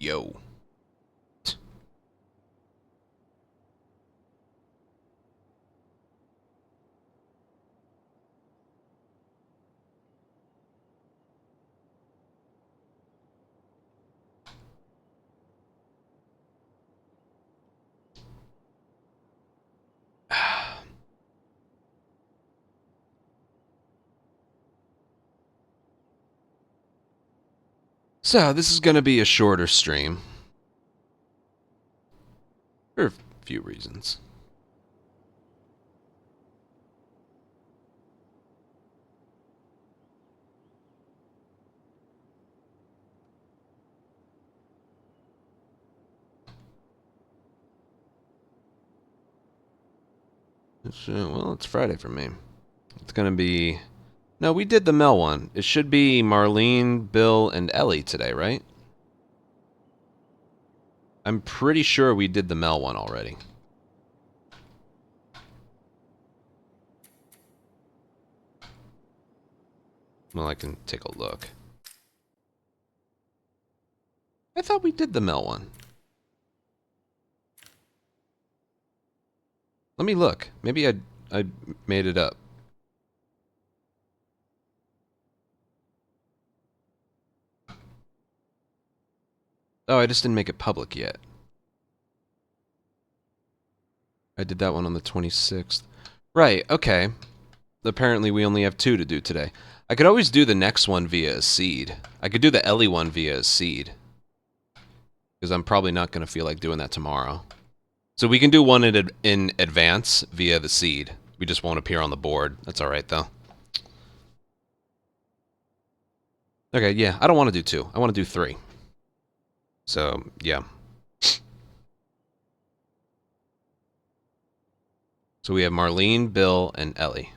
Yo. So, this is going to be a shorter stream. For a few reasons. Well, it's Friday for me. It's going to be... No, we did the Mel one. It should be Marlene, Bill, and Ellie today, right? I'm pretty sure we did the Mel one already. Well, I can take a look. I thought we did the Mel one. Let me look. Maybe I made it up. Oh, I just didn't make it public yet. I did that one on the 26th. Right, okay. Apparently we only have 2 to do today. I could always do the next one via a seed. I could do the Ellie one via a seed. Because I'm probably not going to feel like doing that tomorrow. So we can do one in advance via the seed. We just won't appear on the board. That's alright, though. Okay, yeah, I don't want to do 2. I want to do 3. So, yeah. So we have Marlene, Bill, and Ellie.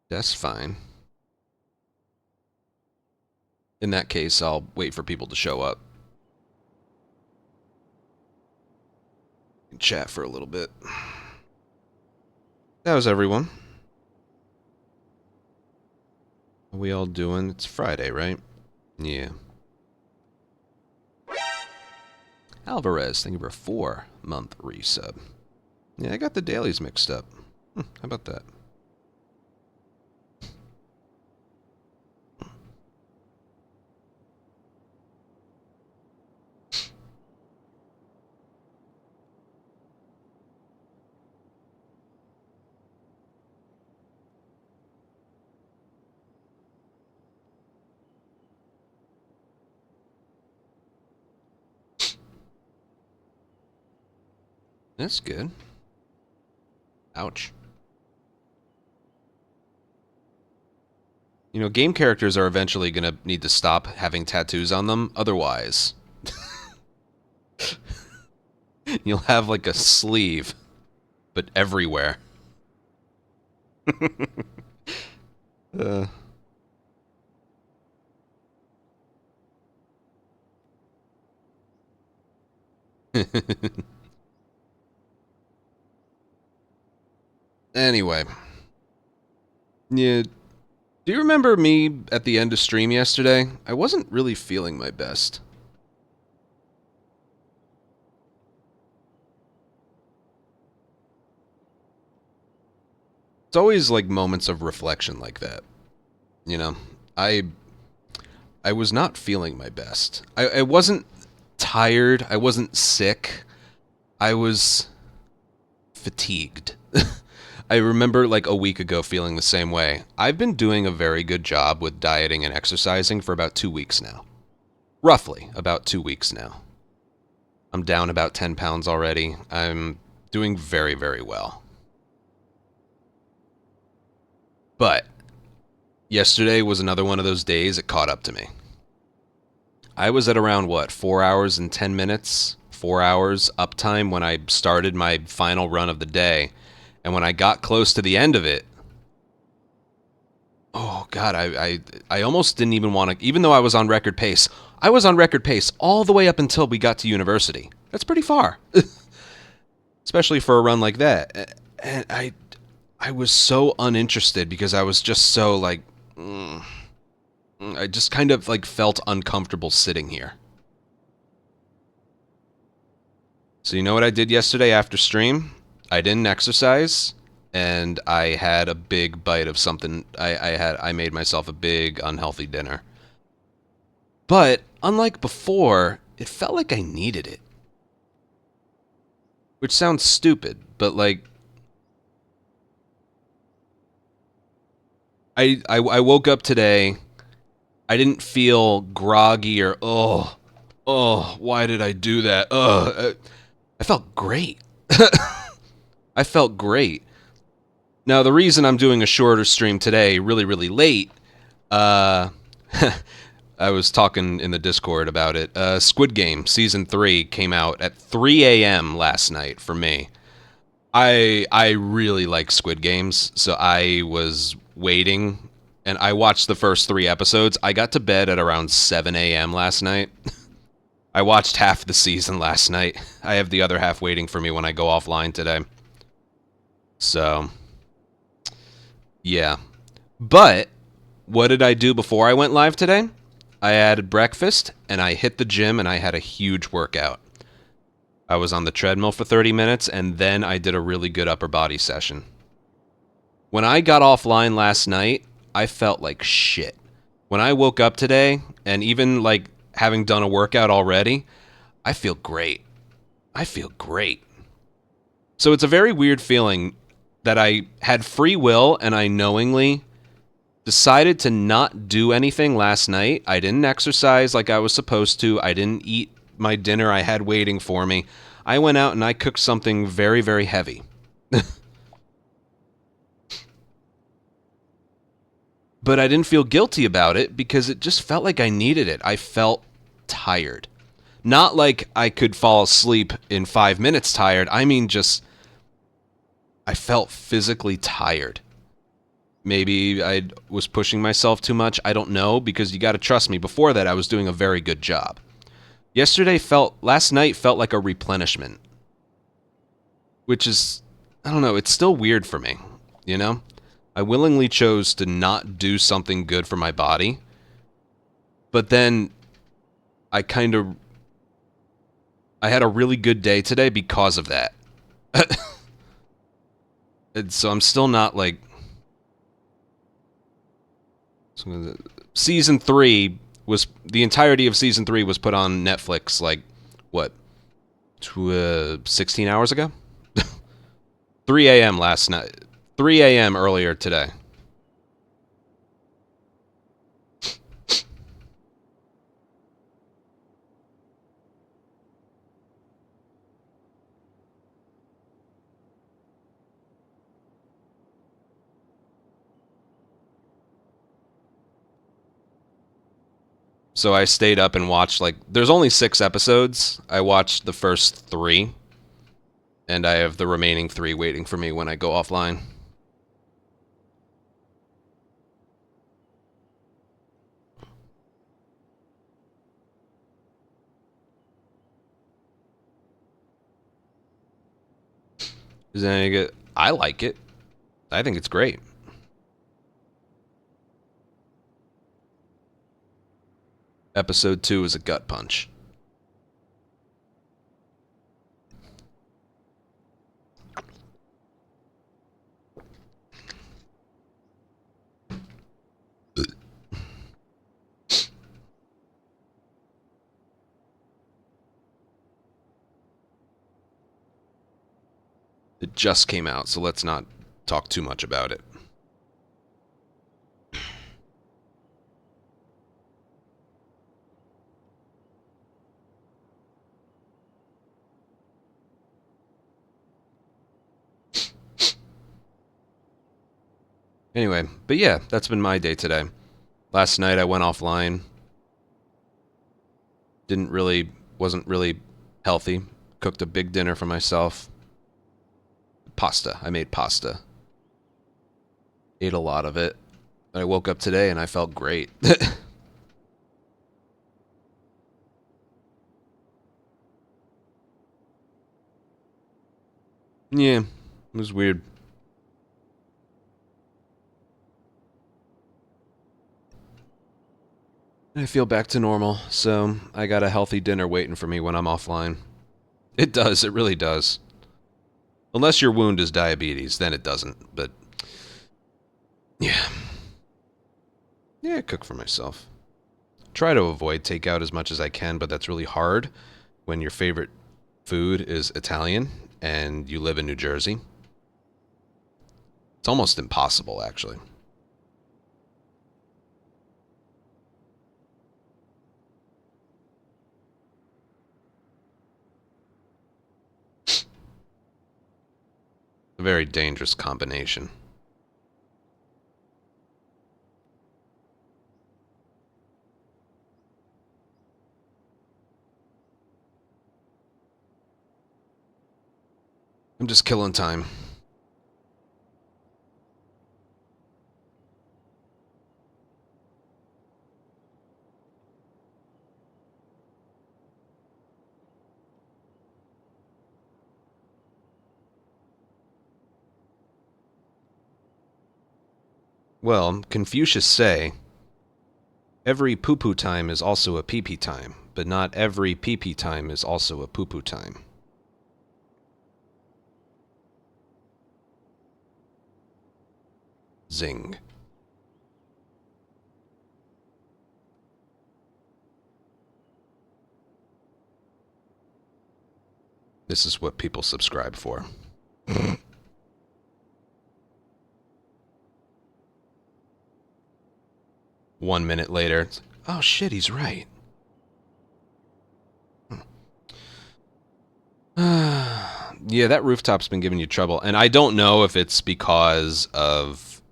That's fine. In that case, I'll wait for people to show up. Chat for a little bit. How's everyone? How we all doing? It's Friday, right? Yeah. Alvarez, thank you for a 4-month resub. Yeah, I got the dailies mixed up. How about that? That's good. Ouch. You know, game characters are eventually going to need to stop having tattoos on them. Otherwise, you'll have like a sleeve, but everywhere. uh. Anyway. Yeah. Do you remember me at the end of stream yesterday? I wasn't really feeling my best. It's always like moments of reflection like that. You know, I was not feeling my best. I wasn't tired. I wasn't sick. I was fatigued. I remember like a week ago feeling the same way. I've been doing a very good job with dieting and exercising for about 2 weeks now. Roughly about 2 weeks now. I'm down about 10 pounds already. I'm doing very, very well. But yesterday was another one of those days it caught up to me. I was at around, what, 4 hours and 10 minutes? 4 hours uptime when I started my final run of the day. And when I got close to the end of it, oh, God, I almost didn't even want to, even though I was on record pace, I was on record pace all the way up until we got to university. That's pretty far. Especially for a run like that. And I was so uninterested because I was just so like, I just kind of like felt uncomfortable sitting here. So you know what I did yesterday after stream? I didn't exercise, and I had a big bite of something. I made myself a big unhealthy dinner. But unlike before, it felt like I needed it. Which sounds stupid, but like I woke up today, I didn't feel groggy or why did I do that? I felt great. I felt great. Now the reason I'm doing a shorter stream today, really really late, uh I was talking in the Discord about it. Squid Game season 3 came out at 3 a.m. last night for me. I really like Squid Games, so I was waiting and I watched the first 3 episodes. I got to bed at around 7 a.m. last night. I watched half the season last night. I have the other half waiting for me when I go offline today. So, yeah. But what did I do before I went live today? I had breakfast and I hit the gym and I had a huge workout. I was on the treadmill for 30 minutes and then I did a really good upper body session. When I got offline last night, I felt like shit. When I woke up today, and even like having done a workout already, I feel great. I feel great. So it's a very weird feeling that I had free will and I knowingly decided to not do anything last night. I didn't exercise like I was supposed to. I didn't eat my dinner I had waiting for me. I went out and I cooked something very, very heavy. But I didn't feel guilty about it because it just felt like I needed it. I felt tired. Not like I could fall asleep in 5 minutes tired. I mean, just I felt physically tired. Maybe I was pushing myself too much. I don't know, because you got to trust me. Before that, I was doing a very good job. Last night felt like a replenishment, which is, I don't know, it's still weird for me, you know? I willingly chose to not do something good for my body, but then I kind of, I had a really good day today because of that. And so I'm still not like, season 3 was, the entirety of season 3 was put on Netflix like, what, 16 hours ago? 3 a.m. last night. 3 a.m. earlier today. So I stayed up and watched, like, there's only 6 episodes. I watched the first 3, and I have the remaining 3 waiting for me when I go offline. Is that any good? I like it. I think it's great. Episode 2 is a gut punch. It just came out, so let's not talk too much about it. Anyway, but yeah, that's been my day today. Last night I went offline. Wasn't really healthy. Cooked a big dinner for myself. Pasta. I made pasta. Ate a lot of it. I woke up today and I felt great. Yeah, it was weird. I feel back to normal, so I got a healthy dinner waiting for me when I'm offline. It does, it really does. Unless your wound is diabetes, then it doesn't. But yeah. Yeah, I cook for myself. Try to avoid takeout as much as I can, but that's really hard when your favorite food is Italian and you live in New Jersey. It's almost impossible, actually. A very dangerous combination. I'm just killing time. Well, Confucius say, every poo-poo time is also a pee-pee time, but not every pee-pee time is also a poo-poo time. Zing. This is what people subscribe for. 1 minute later, oh shit, he's right. Yeah, that rooftop's been giving you trouble, and I don't know if it's because of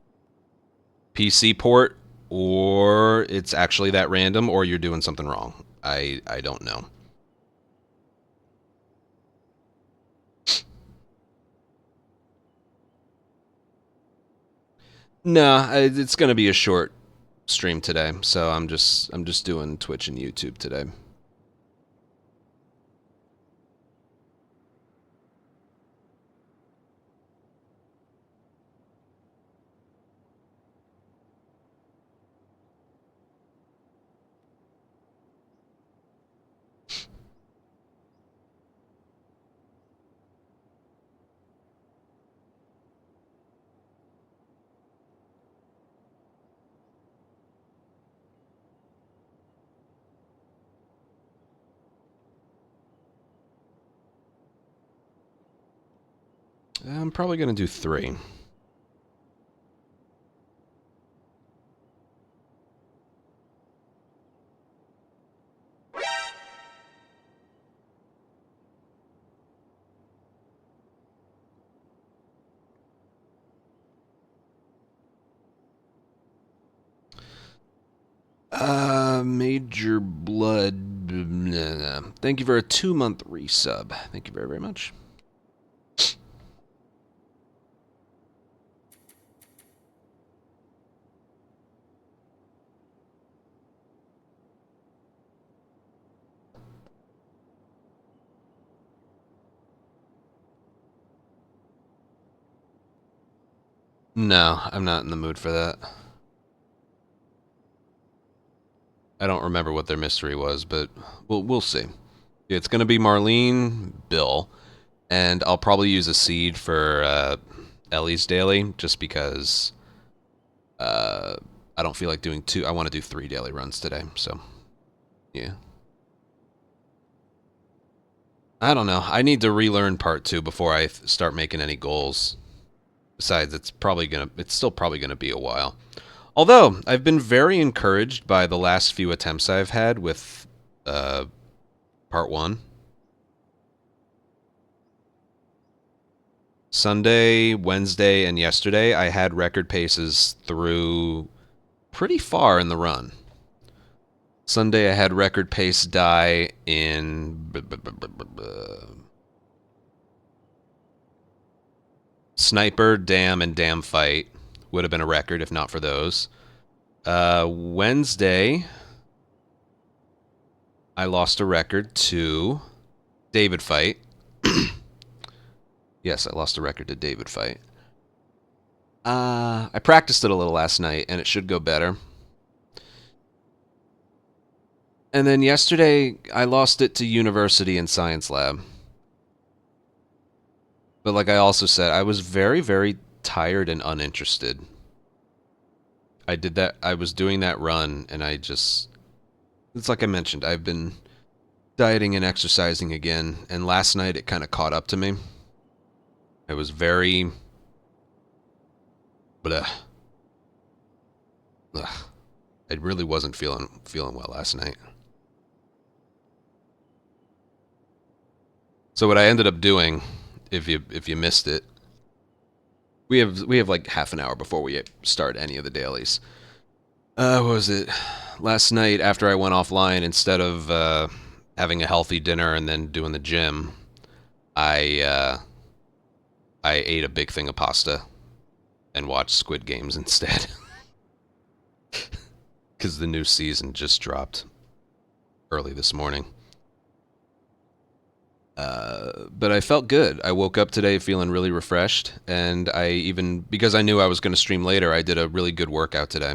PC port or it's actually that random or you're doing something wrong. I don't know. No, it's gonna be a short stream today, so I'm just doing Twitch and YouTube today. I'm probably gonna do 3. Major Blood. Thank you for a 2-month resub. Thank you very, very much. No, I'm not in the mood for that. I don't remember what their mystery was, but we'll see. It's gonna be Marlene, Bill, and I'll probably use a seed for Ellie's daily, just because I don't feel like doing 2. I want to do 3 daily runs today, so yeah. I don't know. I need to relearn part 2 before I start making any goals. Besides, it's still probably gonna be a while. Although I've been very encouraged by the last few attempts I've had with part 1. Sunday, Wednesday, and yesterday, I had record paces through pretty far in the run. Sunday, I had record pace die in Sniper, Dam, and Dam Fight. Would have been a record if not for those. Wednesday, I lost a record to David Fight. Yes, I lost a record to David Fight. I practiced it a little last night, and it should go better. And then yesterday, I lost it to university and science lab. But like I also said, I was very, very tired and uninterested. I did that. I was doing that run, and I just. It's like I mentioned, I've been dieting and exercising again, and last night it kind of caught up to me. I was very. Bleh. Ugh. I really wasn't feeling well last night. So what I ended up doing, if you missed it, we have like half an hour before we start any of the dailies. What was it? Last night after I went offline, instead of having a healthy dinner and then doing the gym, I I ate a big thing of pasta and watched Squid Games instead because the new season just dropped early this morning. But I felt good. I woke up today feeling really refreshed, and I even because I knew I was going to stream later, I did a really good workout today.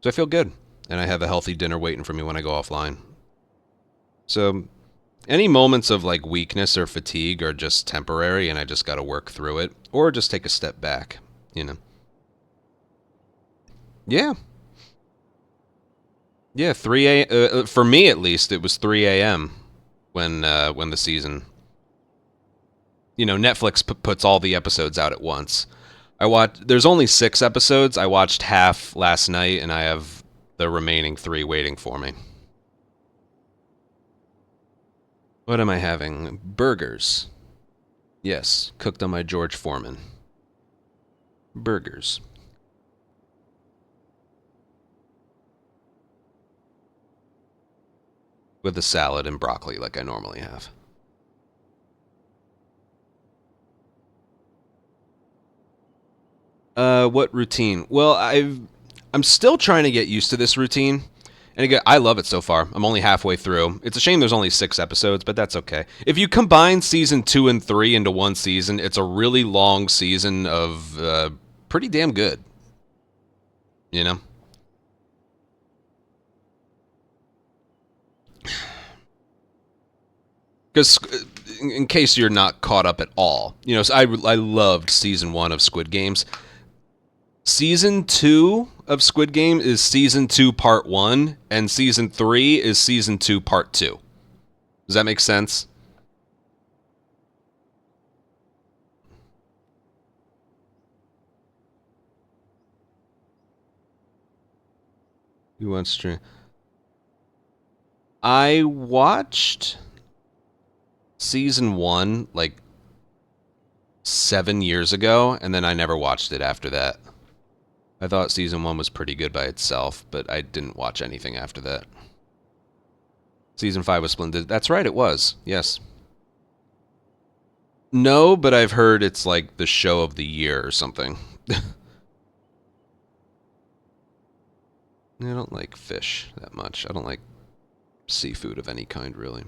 So I feel good, and I have a healthy dinner waiting for me when I go offline. So any moments of like weakness or fatigue are just temporary, and I just got to work through it, or just take a step back. You know? Yeah, yeah. 3 a. For me at least, it was 3 a.m. When the season. Netflix puts all the episodes out at once. I watched. There's only 6 episodes. I watched half last night, and I have the remaining 3 waiting for me. What am I having? Burgers. Yes, cooked on my George Foreman. Burgers. With a salad and broccoli like I normally have. What routine? Well, I'm still trying to get used to this routine. And again, I love it so far. I'm only halfway through. It's a shame there's only 6 episodes, but that's okay. If you combine season 2 and 3 into one season, it's a really long season of pretty damn good. You know? Because in case you're not caught up at all, so I loved season 1 of Squid Games. Season 2 of Squid Game is season 2 part 1, and season 3 is season 2 part 2. Does that make sense? Who wants to? I watched season 1 like 7 years ago, and then I never watched it after that. I thought season 1 was pretty good by itself, but I didn't watch anything after that. Season 5 was splendid. That's right, it was. Yes. No, but I've heard it's like the show of the year or something. I don't like fish that much. I don't like seafood of any kind, really.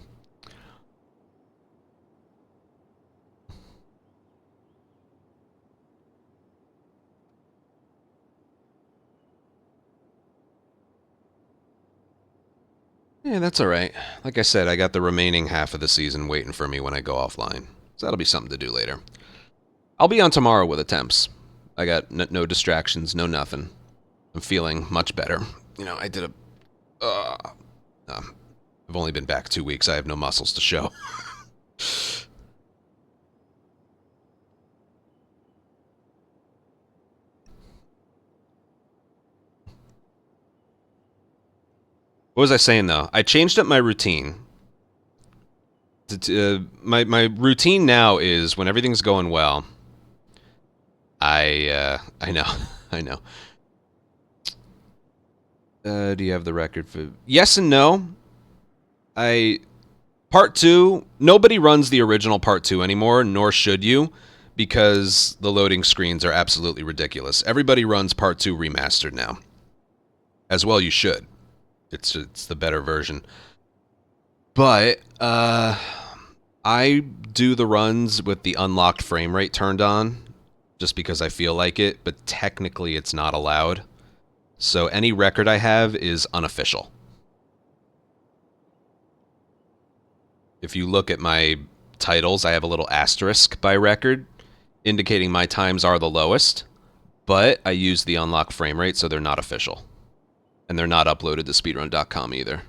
Yeah, that's all right. Like I said, I got the remaining half of the season waiting for me when I go offline. So that'll be something to do later. I'll be on tomorrow with attempts. I got no distractions, no nothing. I'm feeling much better. I did a. I've only been back 2 weeks. I have no muscles to show. What was I saying though? I changed up my routine. My routine now is when everything's going well. I know, I know. Do you have the record for? Yes and no. I part 2. Nobody runs the original part 2 anymore, nor should you, because the loading screens are absolutely ridiculous. Everybody runs part 2 remastered now. As well, you should. It's the better version. But I do the runs with the unlocked frame rate turned on just because I feel like it, but technically it's not allowed. So any record I have is unofficial. If you look at my titles, I have a little asterisk by record indicating my times are the lowest, but I use the unlocked frame rate, so they're not official. And they're not uploaded to speedrun.com either.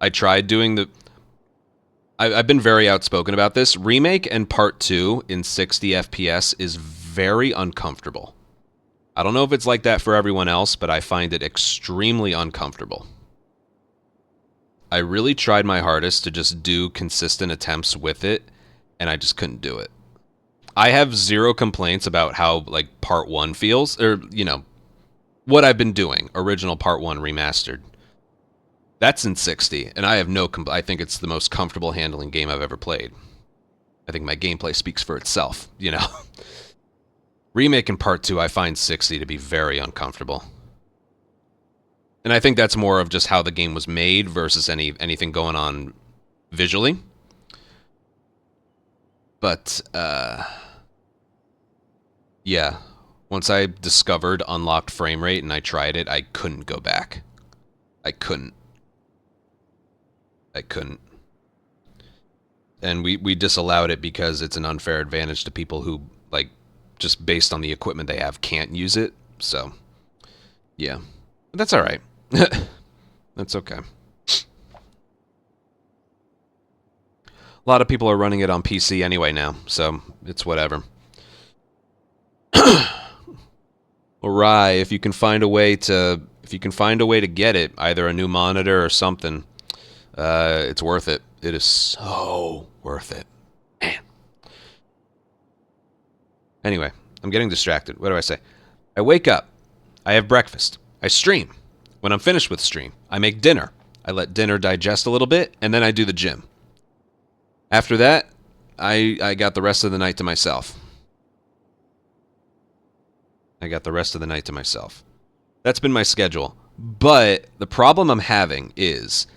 I tried doing the... I've been very outspoken about this. Remake and Part 2 in 60 FPS is very uncomfortable. I don't know if it's like that for everyone else, but I find it extremely uncomfortable. I really tried my hardest to just do consistent attempts with it, and I just couldn't do it. I have zero complaints about how, like, Part 1 feels, or, you know, what I've been doing. Original Part 1 remastered. That's in 60, and I have no I think it's the most comfortable handling game I've ever played. I think my gameplay speaks for itself, you know. Remake and Part 2, I find 60 to be very uncomfortable. And I think that's more of just how the game was made versus anything going on visually. But, yeah. Once I discovered unlocked frame rate and I tried it, I couldn't go back. I couldn't. And we disallowed it because it's an unfair advantage to people who, like, just based on the equipment they have, can't use it. So, yeah. But that's alright. That's okay. A lot of people are running it on PC anyway now, so it's whatever. Alright, if you can find a way to get it, either a new monitor or something, it's worth it. It is so worth it. Man. Anyway, I'm getting distracted. What do I say? I wake up. I have breakfast. I stream. When I'm finished with stream, I make dinner. I let dinner digest a little bit, and then I do the gym. After that, I got the rest of the night to myself. That's been my schedule. But the problem I'm having is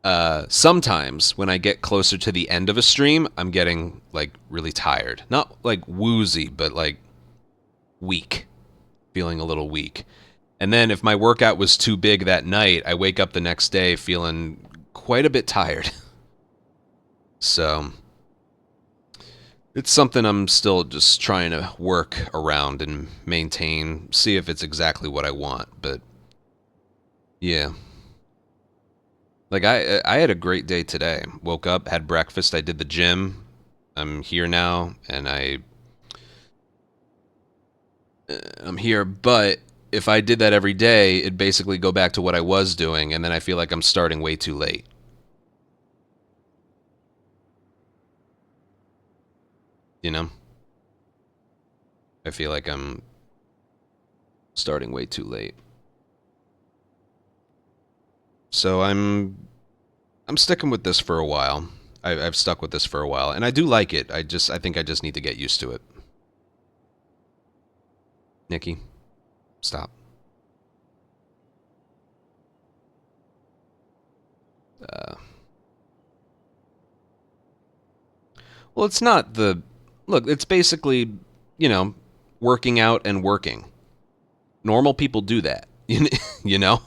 sometimes when I get closer to the end of a stream, I'm getting, like, really tired. Not, like, woozy, but, like, weak. Feeling a little weak. And then if my workout was too big that night, I wake up the next day feeling quite a bit tired. So it's something I'm still just trying to work around and maintain, see if it's exactly what I want, but yeah. Like, I had a great day today. Woke up, had breakfast, I did the gym. I'm here now, and I'm here, but if I did that every day, it'd basically go back to what I was doing, and then I feel like I'm starting way too late. You know? I feel like I'm starting way too late. So I'm sticking with this for a while. I've stuck with this for a while, and I do like it. I think I just need to get used to it. Nikki, stop. Well, it's not the... Look, it's basically, you know, working out and working. Normal people do that. You know?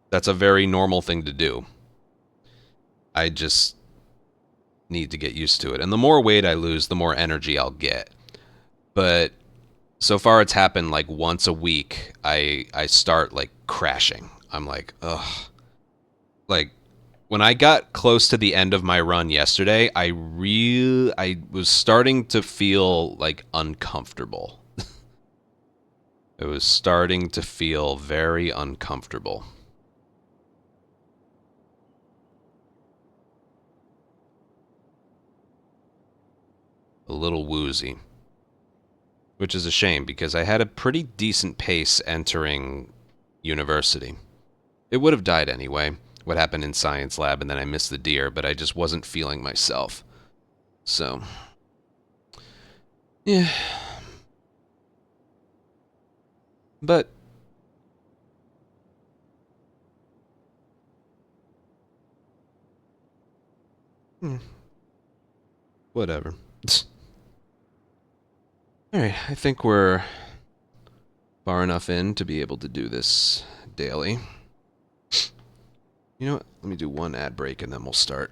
That's a very normal thing to do. I just need to get used to it. And the more weight I lose, the more energy I'll get. But so far it's happened like once a week. I start, like, crashing. I'm like, ugh. Like, when I got close to the end of my run yesterday, I was starting to feel, like, uncomfortable. It was starting to feel very uncomfortable. A little woozy. Which is a shame, because I had a pretty decent pace entering university. It would have died anyway, what happened in science lab, and then I missed the deer, but I just wasn't feeling myself. So, yeah. But whatever. Alright, I think we're far enough in to be able to do this daily. You know what? Let me do one ad break and then we'll start.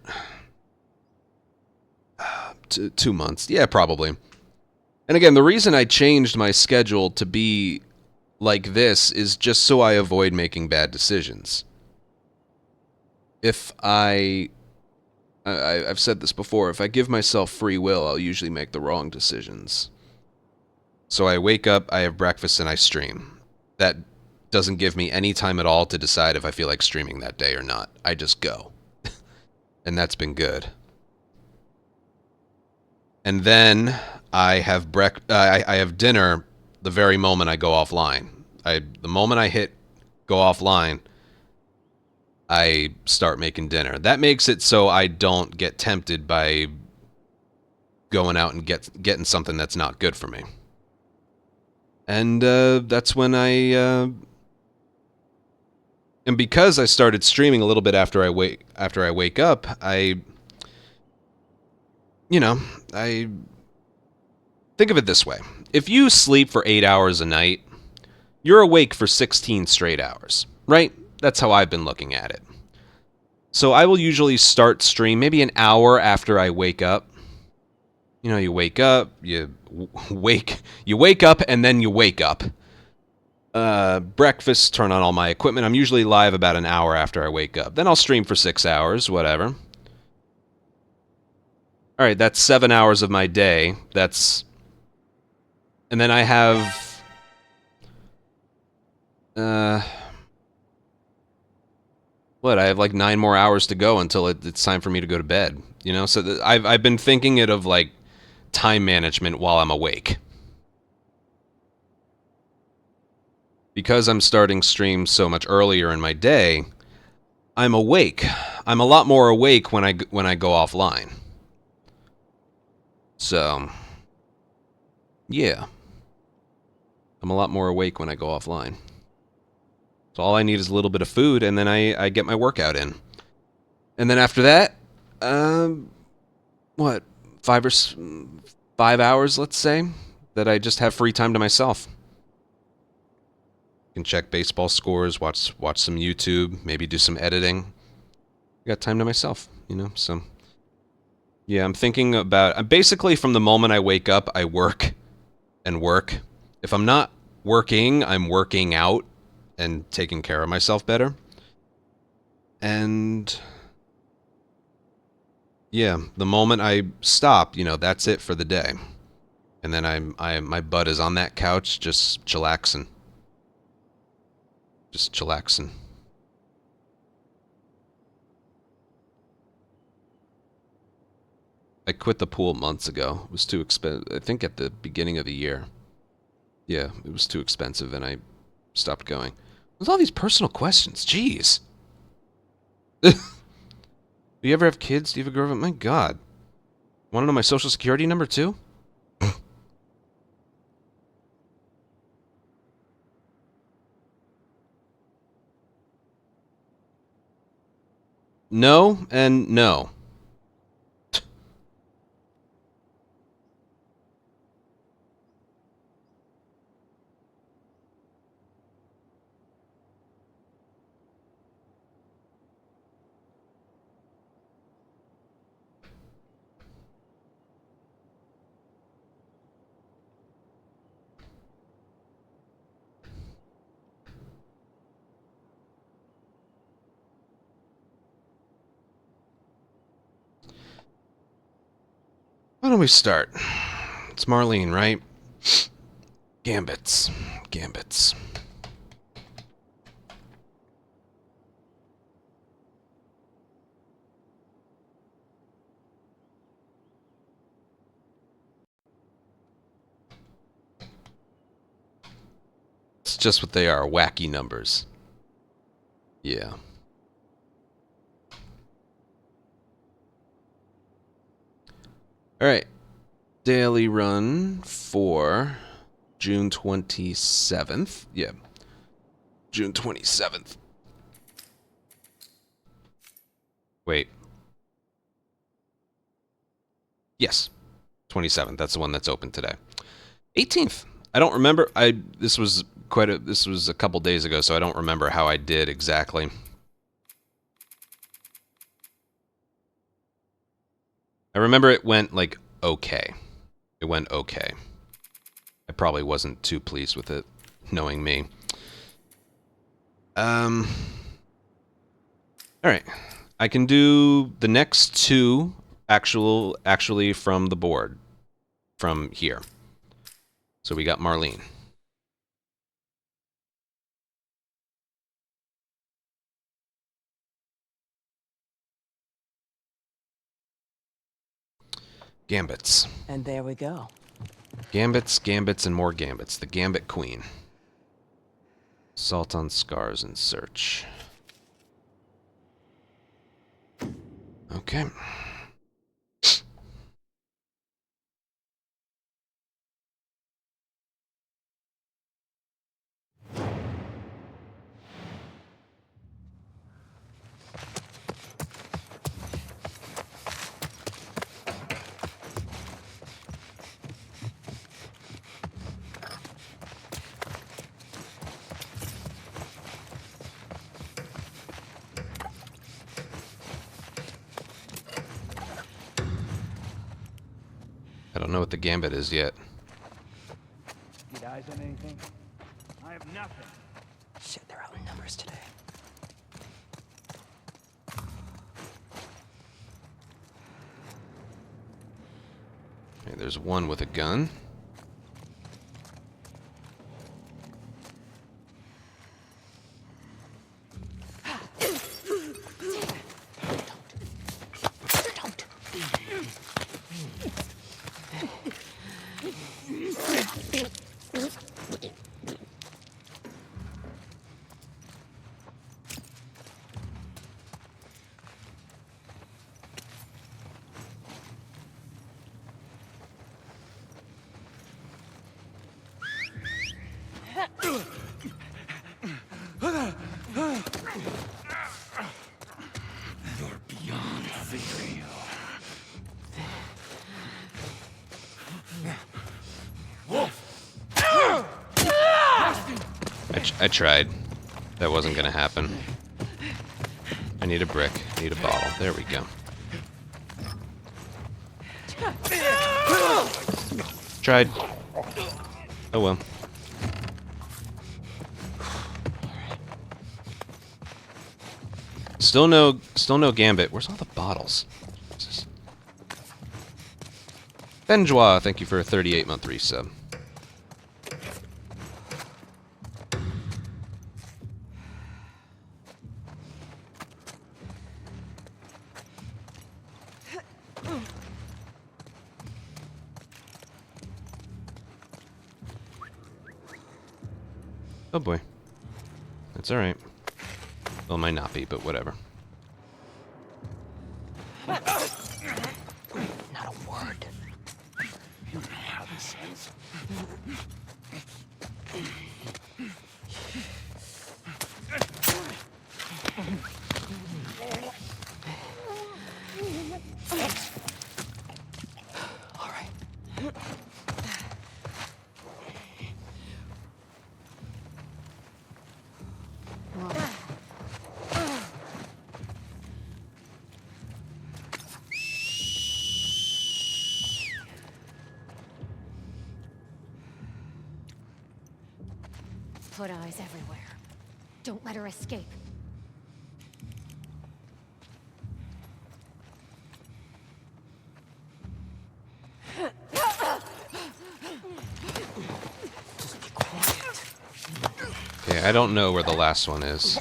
2 months. Yeah, probably. And again, the reason I changed my schedule to be like this is just so I avoid making bad decisions. If I've said this before, if I give myself free will, I'll usually make the wrong decisions. So I wake up, I have breakfast, and I stream. That doesn't give me any time at all to decide if I feel like streaming that day or not. I just go. And that's been good. And then I have I have dinner the very moment I go offline. The moment I hit go offline, I start making dinner. That makes it so I don't get tempted by going out and getting something that's not good for me. And that's when and because I started streaming a little bit after I wake up, I think of it this way. If you sleep for 8 hours a night, you're awake for 16 straight hours, right? That's how I've been looking at it. So I will usually start stream maybe an hour after I wake up. You wake up, you wake up, and then you wake up. Breakfast, turn on all my equipment. I'm usually live about an hour after I wake up. Then I'll stream for 6 hours, whatever. All right, that's 7 hours of my day. And then I have I have like 9 more hours to go until it's time for me to go to bed. So I've been thinking it of like time management while I'm awake. Because I'm starting streams so much earlier in my day, I'm awake. I'm a lot more awake when I go offline. So, yeah. I'm a lot more awake when I go offline. So all I need is a little bit of food, and then I get my workout in. And then after that, what, 5 hours, let's say, that I just have free time to myself. Can check baseball scores, watch some YouTube, maybe do some editing. I got time to myself, so... Yeah, I'm thinking about... Basically, from the moment I wake up, I work and work. If I'm not working, I'm working out and taking care of myself better. And... yeah, the moment I stop, that's it for the day. And then my butt is on that couch, just chillaxing. Just chillaxing. I quit the pool months ago. It was too expensive. I think at the beginning of the year. Yeah, it was too expensive, and I stopped going. There's all these personal questions. Jeez. Do you ever have kids? Do you have a girlfriend? My God. Want to know my social security number, too? No and no. Why don't we start? It's Marlene, right? Gambits. Gambits. It's just what they are, wacky numbers. Yeah. Alright. Daily run for June 27th. Yeah. June 27th. Wait. Yes. 27th. That's the one that's open today. 18th. I don't remember. This was a couple days ago, so I don't remember how I did exactly. I remember it went, like, okay. It went okay. I probably wasn't too pleased with it, knowing me. Alright. I can do the next two actually from the board. From here. So we got Marlene. Gambits. And there we go. Gambits, gambits, and more gambits. The Gambit Queen. Salt on scars and search. Okay. I don't know what the Gambit is yet. Need eyes on anything? I have nothing. Shit, they're out in numbers today. Okay, there's one with a gun. You're beyond victory. I tried. That wasn't gonna happen. I need a brick. I need a bottle. There we go. Tried. Oh well. Still no Gambit. Where's all the bottles? Jesus. Benjois, thank you for a 38-month resub. Oh boy. That's alright. Well, it might not be, but whatever. Not a word. You know how this ends. All right. Put eyes everywhere. Don't let her escape. Just be quiet. Okay, I don't know where the last one is.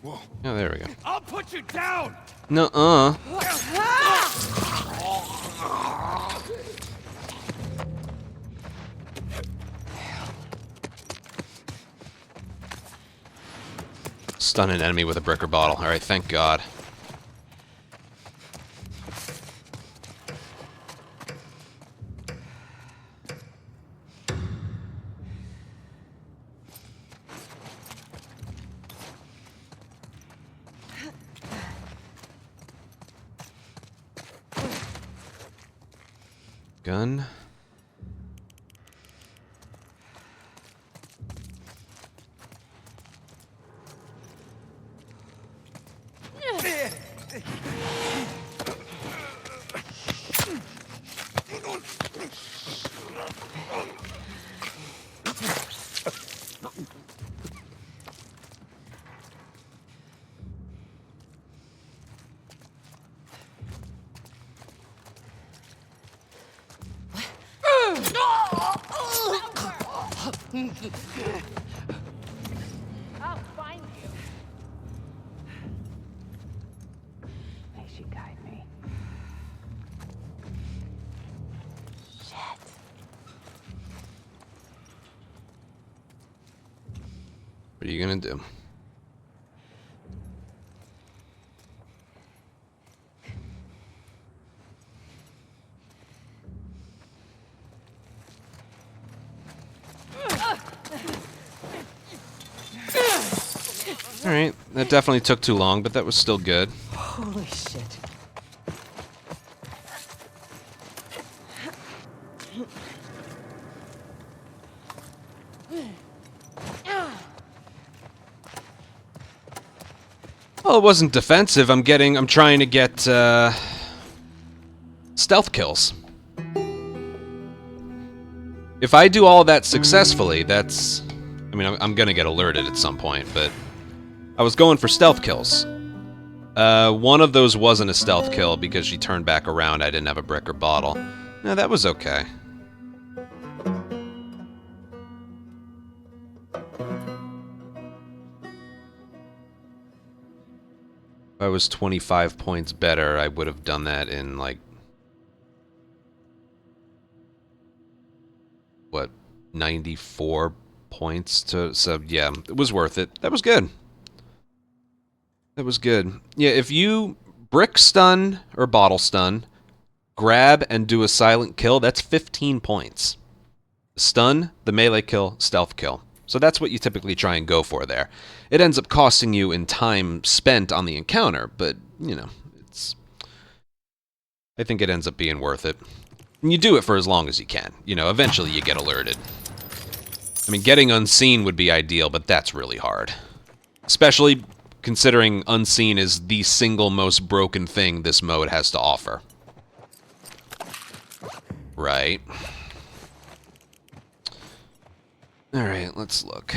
Whoa. Oh, there we go. I'll put you down! Nuh-uh. Stun an enemy with a brick or bottle. Alright, thank God. Gun. I'll find you. May she guide me. Shit. What are you gonna do? Alright, that definitely took too long, but that was still good. Holy shit. Well, it wasn't defensive. I'm trying to get, stealth kills. If I do all of that successfully, that's... I mean, I'm gonna get alerted at some point, but... I was going for stealth kills. One of those wasn't a stealth kill because she turned back around. I didn't have a brick or bottle. No, that was okay. If I was 25 points better, I would have done that in, like... what, 94 points to... So, yeah, it was worth it. That was good. That was good. Yeah, if you brick stun or bottle stun, grab and do a silent kill, that's 15 points. Stun, the melee kill, stealth kill. So that's what you typically try and go for there. It ends up costing you in time spent on the encounter, but, you know, it's... I think it ends up being worth it. And you do it for as long as you can. You know, eventually you get alerted. I mean, getting unseen would be ideal, but that's really hard. Especially considering unseen is the single most broken thing this mode has to offer. Right. Alright, let's look.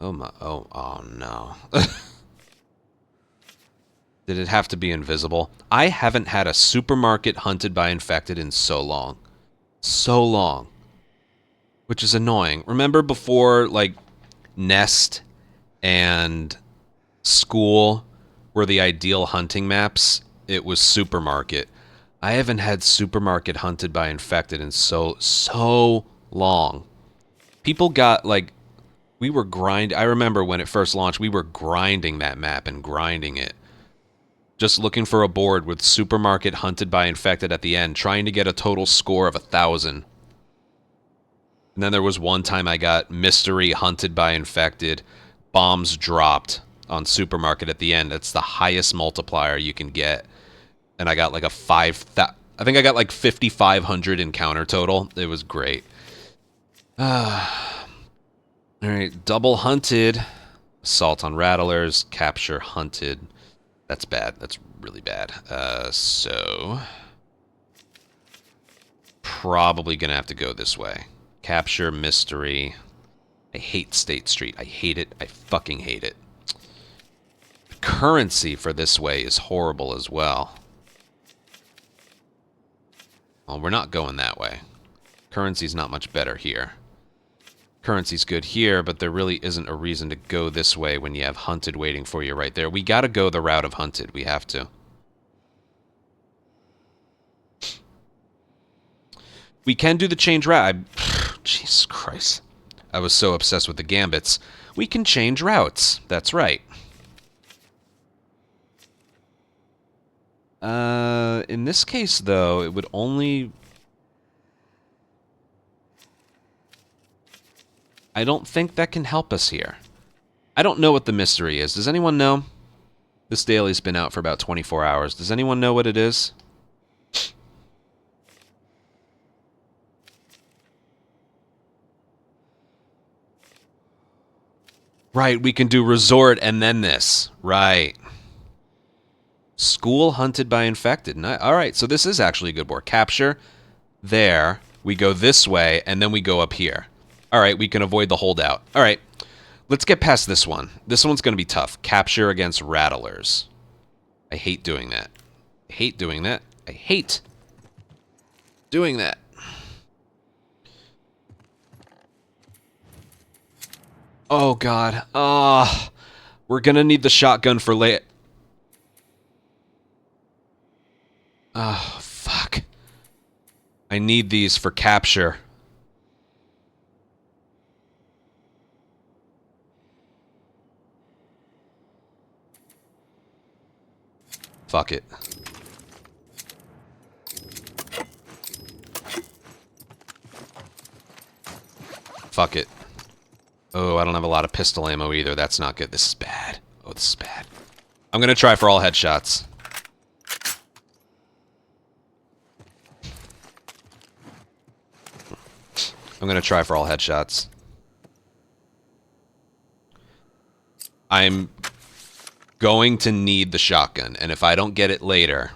Oh my... oh no. Did it have to be invisible? I haven't had a supermarket hunted by infected in so long. So long. Which is annoying. Remember before, like, Nest and School were the ideal hunting maps? It was supermarket. I haven't had supermarket hunted by infected in so long. People got, like, we were I remember when it first launched, we were grinding that map and grinding it. Just looking for a board with supermarket hunted by infected at the end, trying to get a total score of 1,000. And then there was one time I got mystery hunted by infected, bombs dropped on supermarket at the end. That's the highest multiplier you can get. And I got like a I think I got like 5,500 encounter total. It was great. Alright, double hunted. Assault on rattlers, capture hunted. That's bad. That's really bad. So... probably gonna have to go this way. Capture, mystery. I hate State Street. I hate it. I fucking hate it. The currency for this way is horrible as well. Well, we're not going that way. Currency's not much better here. Currency's good here, but there really isn't a reason to go this way when you have hunted waiting for you right there. We gotta go the route of hunted. We have to. We can do the change route. Jesus Christ. I was so obsessed with the gambits. We can change routes. That's right. In this case, though, it would only... I don't think that can help us here. I don't know what the mystery is. Does anyone know? This daily's been out for about 24 hours. Does anyone know what it is? Right, we can do resort and then this. Right. School hunted by infected. Alright, so this is actually a good board. Capture. There. We go this way, and then we go up here. Alright, we can avoid the holdout. Alright, let's get past this one. This one's going to be tough. Capture against rattlers. I hate doing that. I hate doing that. I hate doing that. Oh, God. We're gonna need the shotgun for late. Oh, fuck. I need these for capture. Fuck it. Fuck it. Oh, I don't have a lot of pistol ammo either. That's not good. This is bad. Oh, this is bad. I'm gonna try for all headshots. I'm gonna try for all headshots. I'm going to need the shotgun, and if I don't get it later...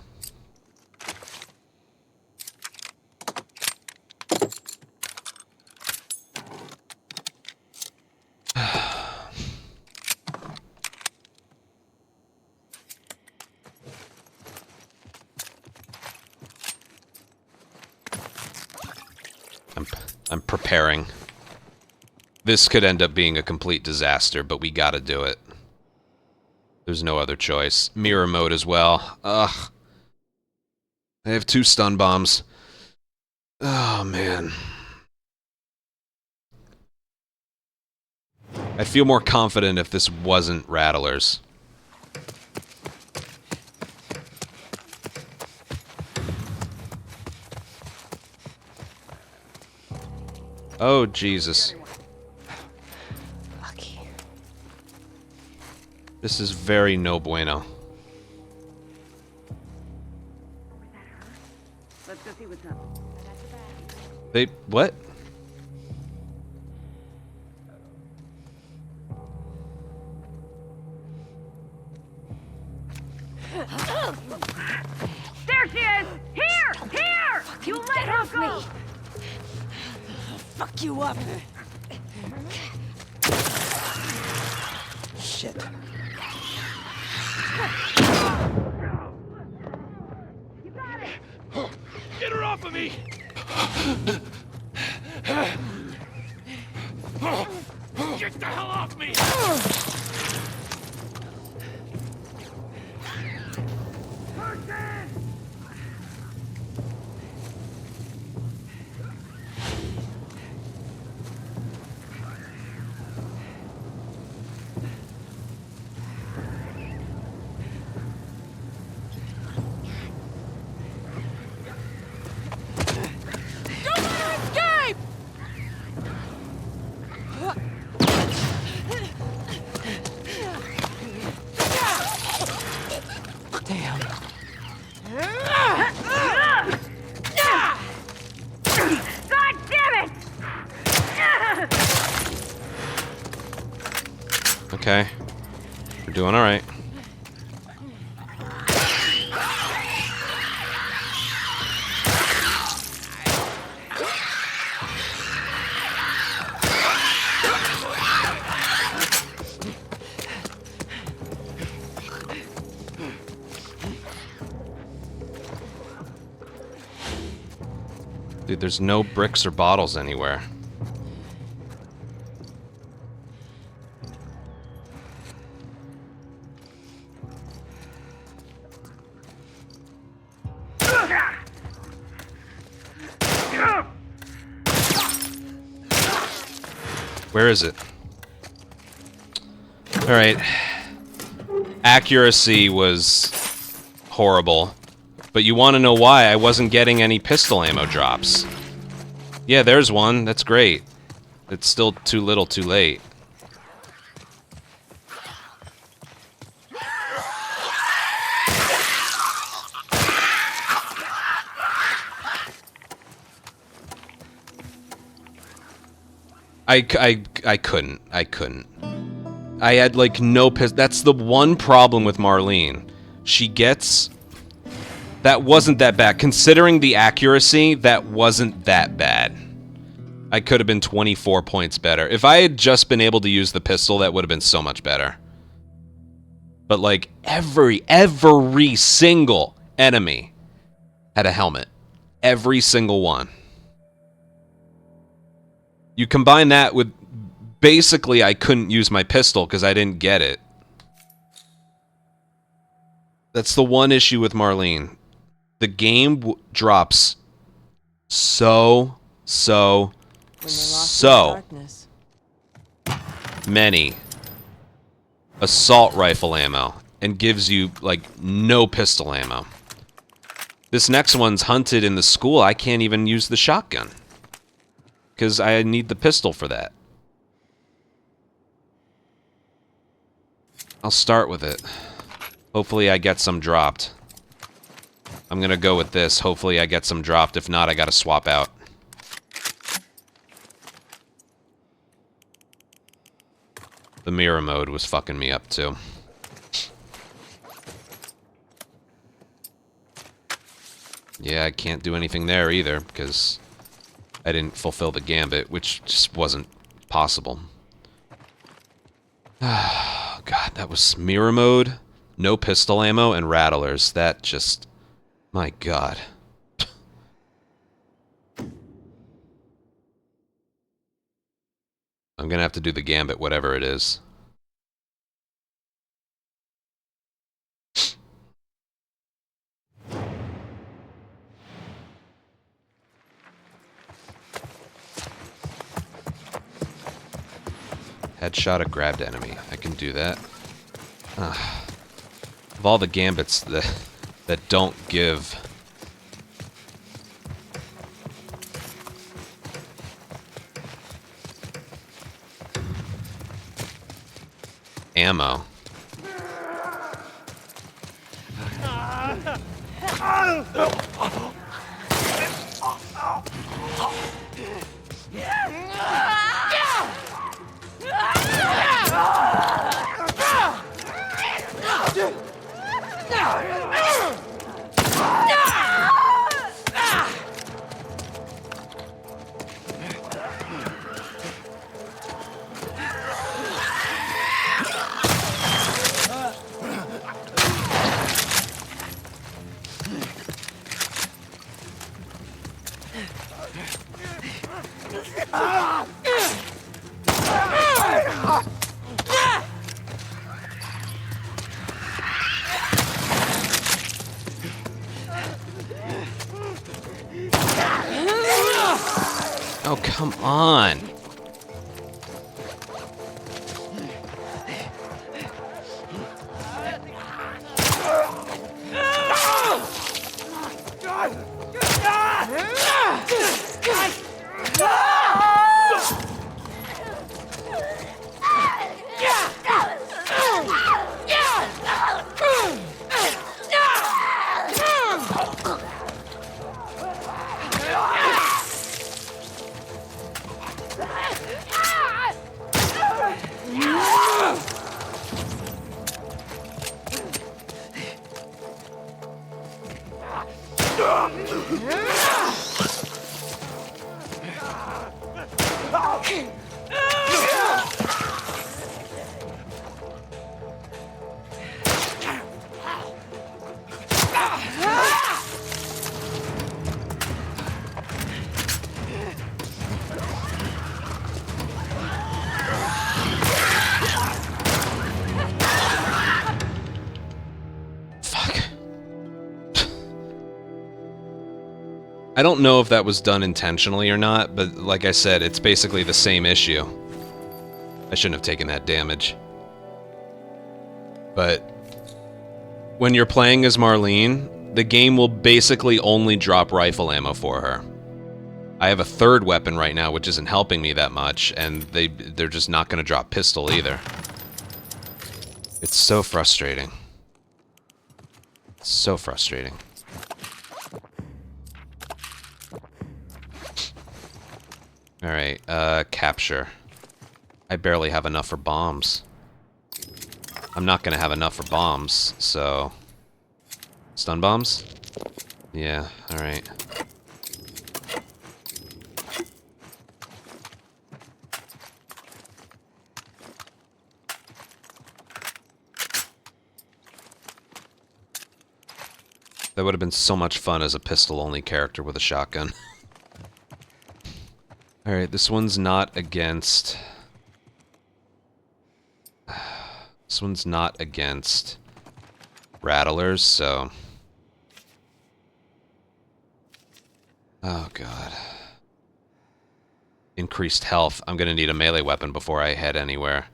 I'm preparing. This could end up being a complete disaster, but we gotta do it. There's no other choice. Mirror mode as well. Ugh. I have 2 stun bombs. Oh, man. I'd feel more confident if this wasn't Rattlers. Oh, Jesus. Lucky. This is very no bueno. Let's go see what's up. They... what? There she is! Here! Here! You let Get her off go! me! Fuck you up! Shit. Get her off of me! Get the hell off me! Damn. God damn it! Okay. We're doing alright. Dude, there's no bricks or bottles anywhere. Where is it? Alright. Accuracy was horrible. But you want to know why I wasn't getting any pistol ammo drops. Yeah, there's one. That's great. It's still too little too late. I couldn't. I couldn't. I had, like, no piss. That's the one problem with Marlene. She gets... That wasn't that bad. Considering the accuracy, that wasn't that bad. I could have been 24 points better. If I had just been able to use the pistol, that would have been so much better. But, like, every single enemy had a helmet. Every single one. You combine that with basically I couldn't use my pistol because I didn't get it. That's the one issue with Marlene. The game drops so many assault rifle ammo and gives you, like, no pistol ammo. This next one's hunted in the school. I can't even use the shotgun because I need the pistol for that. I'll start with it. Hopefully I get some dropped. I'm gonna go with this. Hopefully I get some dropped. If not, I gotta swap out. The mirror mode was fucking me up too. Yeah, I can't do anything there either because I didn't fulfill the gambit, which just wasn't possible. Oh, God, that was mirror mode, no pistol ammo, and rattlers. That just... my God. I'm gonna have to do the gambit, whatever it is. Headshot a grabbed enemy. I can do that. Of all the gambits that don't give... ammo. Oh, come on. I don't know if that was done intentionally or not, but like I said, it's basically the same issue. I shouldn't have taken that damage. But when you're playing as Marlene, the game will basically only drop rifle ammo for her. I have a third weapon right now, which isn't helping me that much, and they're just not going to drop pistol either. It's so frustrating. So frustrating. Alright, capture. I barely have enough for bombs. I'm not gonna have enough for bombs, so... Stun bombs? Yeah, alright. That would have been so much fun as a pistol-only character with a shotgun. Alright, this one's not against This one's not against rattlers, so... Oh, God. Increased health. I'm gonna need a melee weapon before I head anywhere.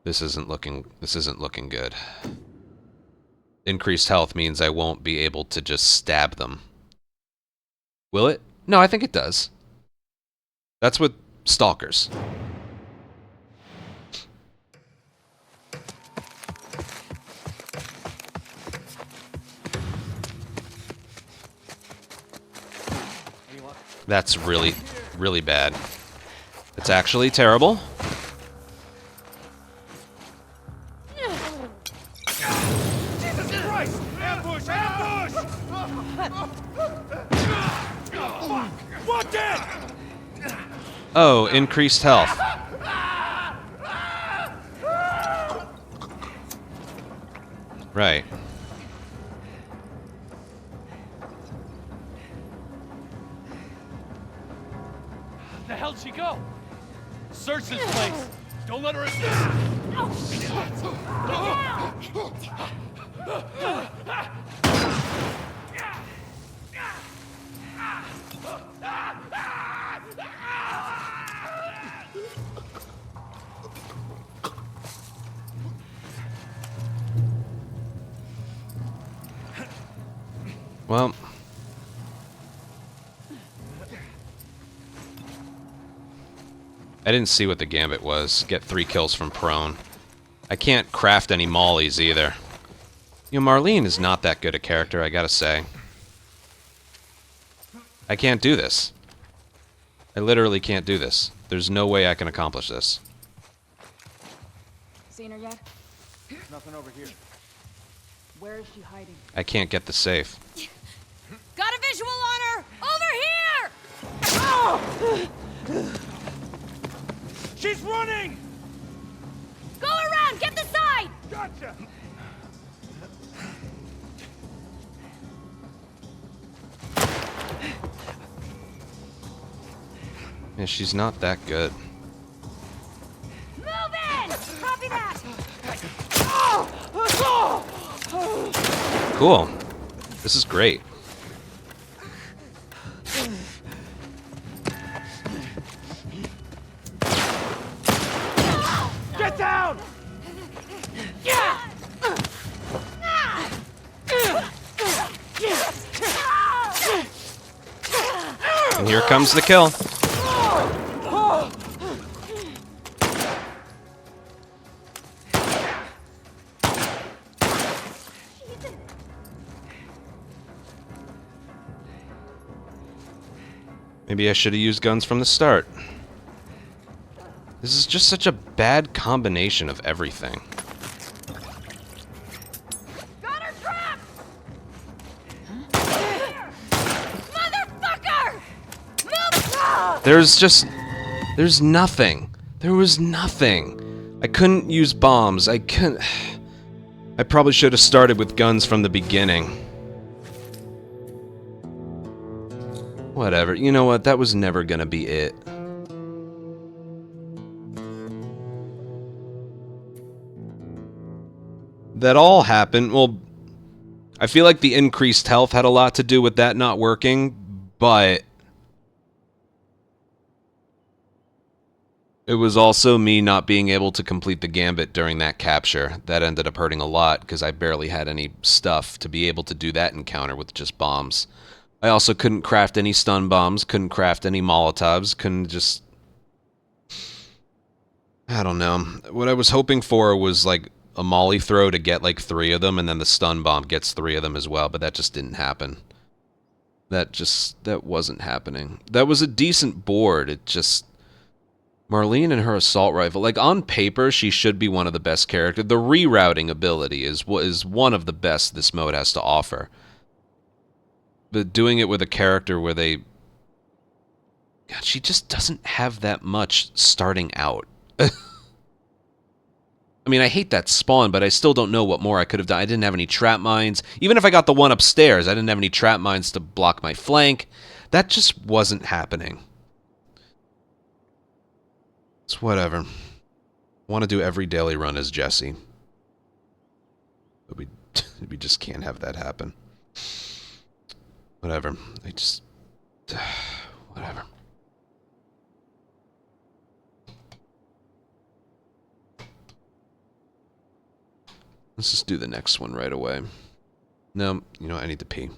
This isn't looking good. Increased health means I won't be able to just stab them. Will it? No, I think it does. That's with stalkers. That's really, really bad. It's actually terrible. Jesus Christ! Ambush! Ambush! What dead? Oh, increased health. Right. The hell'd she go? Search this place. Don't let her escape. Oh, shit! Well... I didn't see what the gambit was. Get 3 kills from prone. I can't craft any mollies either. You know, Marlene is not that good a character, I gotta say. I can't do this. I literally can't do this. There's no way I can accomplish this. Seen her yet? Nothing over here. Where is she hiding? I can't get the safe. Got a visual on her! Over here! She's running! Go around! Get the side! Gotcha! Yeah, she's not that good. Move in! Copy that! Cool. This is great. Get down! And here comes the kill. Maybe I should have used guns from the start. This is just such a bad combination of everything. Got her trapped! Motherfucker! Move! There's nothing. There was nothing. I couldn't use bombs. I probably should have started with guns from the beginning. Whatever. You know what? That was never gonna be it. That all happened. Well, I feel like the increased health had a lot to do with that not working, but it was also me not being able to complete the gambit during that capture. That ended up hurting a lot because I barely had any stuff to be able to do that encounter with just bombs. I also couldn't craft any stun bombs, couldn't craft any Molotovs, couldn't just... I don't know. What I was hoping for was like a molly throw to get like 3 of them, and then the stun bomb gets 3 of them as well, but that just didn't happen. That wasn't happening. That was a decent board, it just... Marlene and her assault rifle, like on paper, she should be one of the best characters. The rerouting ability is one of the best this mode has to offer. But doing it with a character where they... God, she just doesn't have that much starting out. I mean, I hate that spawn, but I still don't know what more I could have done. I didn't have any trap mines. Even if I got the one upstairs, I didn't have any trap mines to block my flank. That just wasn't happening. It's whatever. I want to do every daily run as Jesse. But we just can't have that happen. Whatever. I just... whatever. Let's just do the next one right away. No, you know, I need to pee.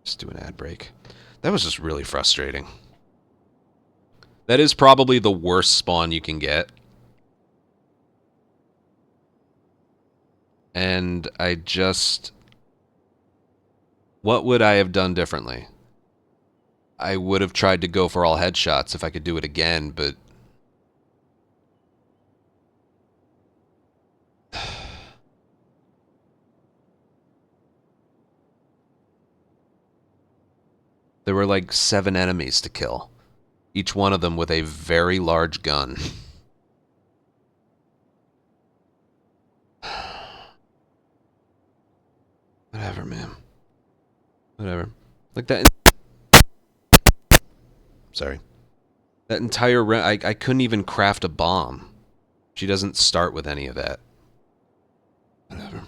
Just do an ad break. That was just really frustrating. That is probably the worst spawn you can get. And I just... What would I have done differently? I would have tried to go for all headshots if I could do it again, but... There were like 7 enemies to kill. Each one of them with a very large gun. Whatever, man. Whatever. Like that... Sorry. That entire round, I couldn't even craft a bomb. She doesn't start with any of that. Whatever.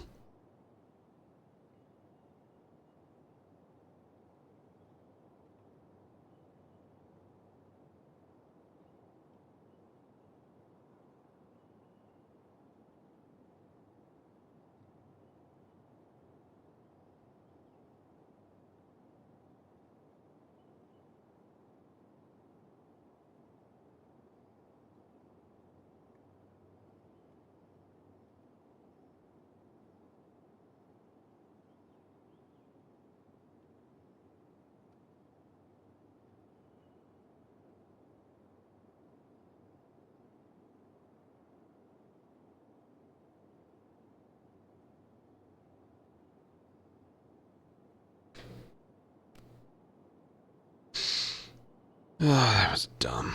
Oh, that was dumb.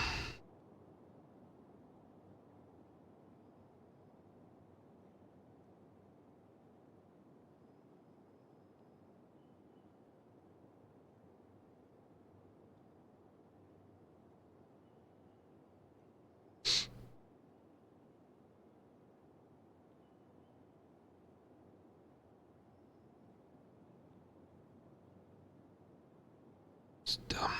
It's dumb.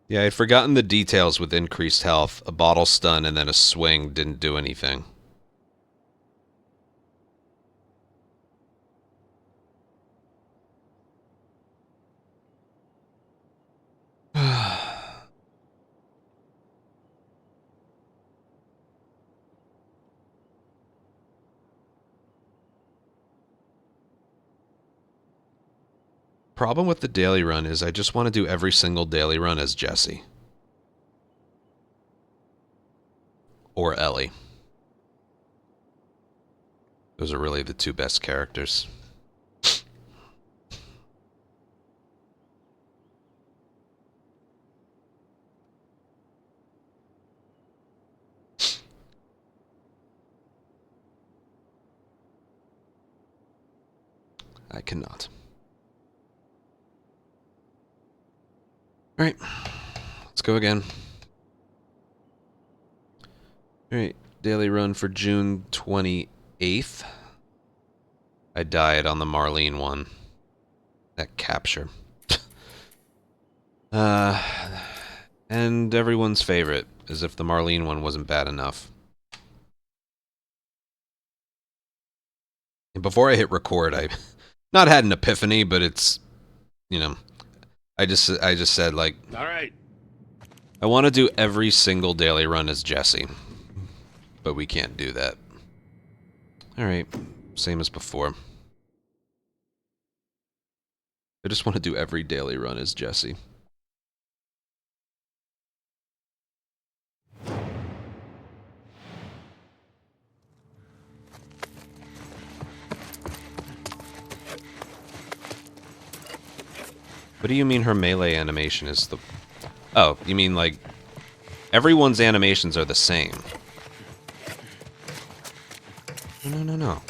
Yeah, I'd forgotten the details with increased health. A bottle stun and then a swing didn't do anything. Problem with the daily run is I just want to do every single daily run as Jesse. Or Ellie. Those are really the 2 best characters. I cannot. Alright. Let's go again. Alright. Daily run for June 28th. I died on the Marlene one. That capture. And everyone's favorite, as if the Marlene one wasn't bad enough. And before I hit record, I not had an epiphany, but it's, you know, I just said, like, All right. I want to do every single daily run as Jesse, but we can't do that. Alright, same as before. I just want to do every daily run as Jesse. What do you mean her melee animation is the... Oh, you mean like... Everyone's animations are the same. No.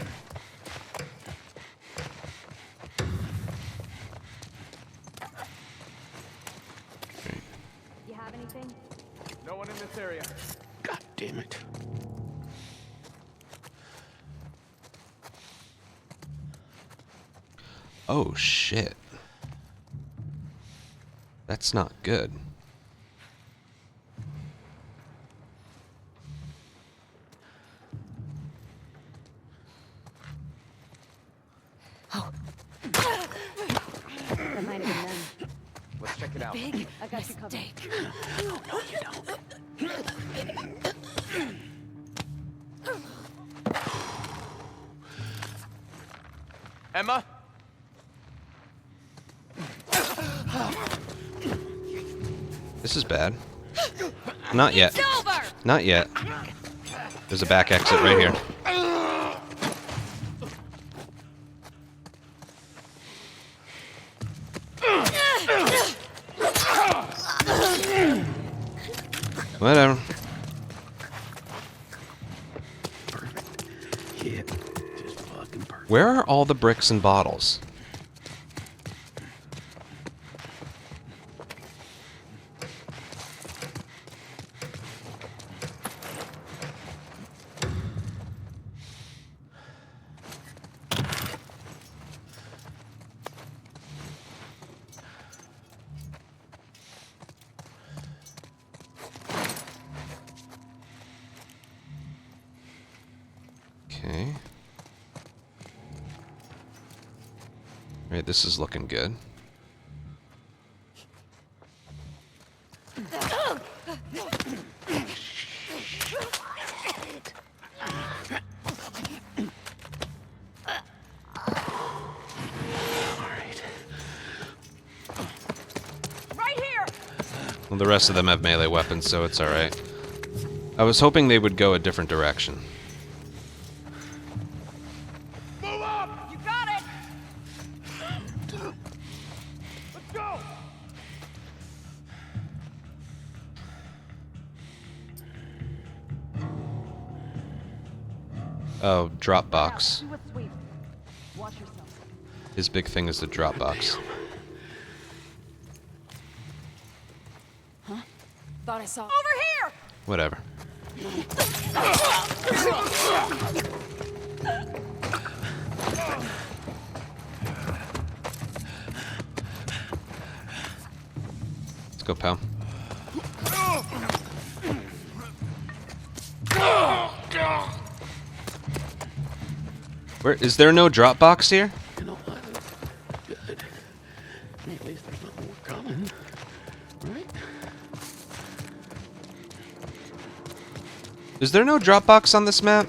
have anything? No one in this area. God damn it. Oh shit. That's not good. That might have been them. Let's check it out. Big I got you covered. mistake. No, you don't. Emma? This is bad. Not yet. It's over! Not yet. There's a back exit right here. Whatever. Perfect. Yeah. Just fucking perfect. Where are all the bricks and bottles? Okay. Alright, this is looking good. Right here! Well, the rest of them have melee weapons, so it's alright. I was hoping they would go a different direction. Move up! You got it! Let's go! Oh, drop Now, box. do a sweep. Watch yourself. His big thing is the drop box. Thought I saw. Over here! Whatever. Let's go, pal. Where is there no drop box here? You know what? Good. At least there's no more coming. Right? Is there no drop box on this map?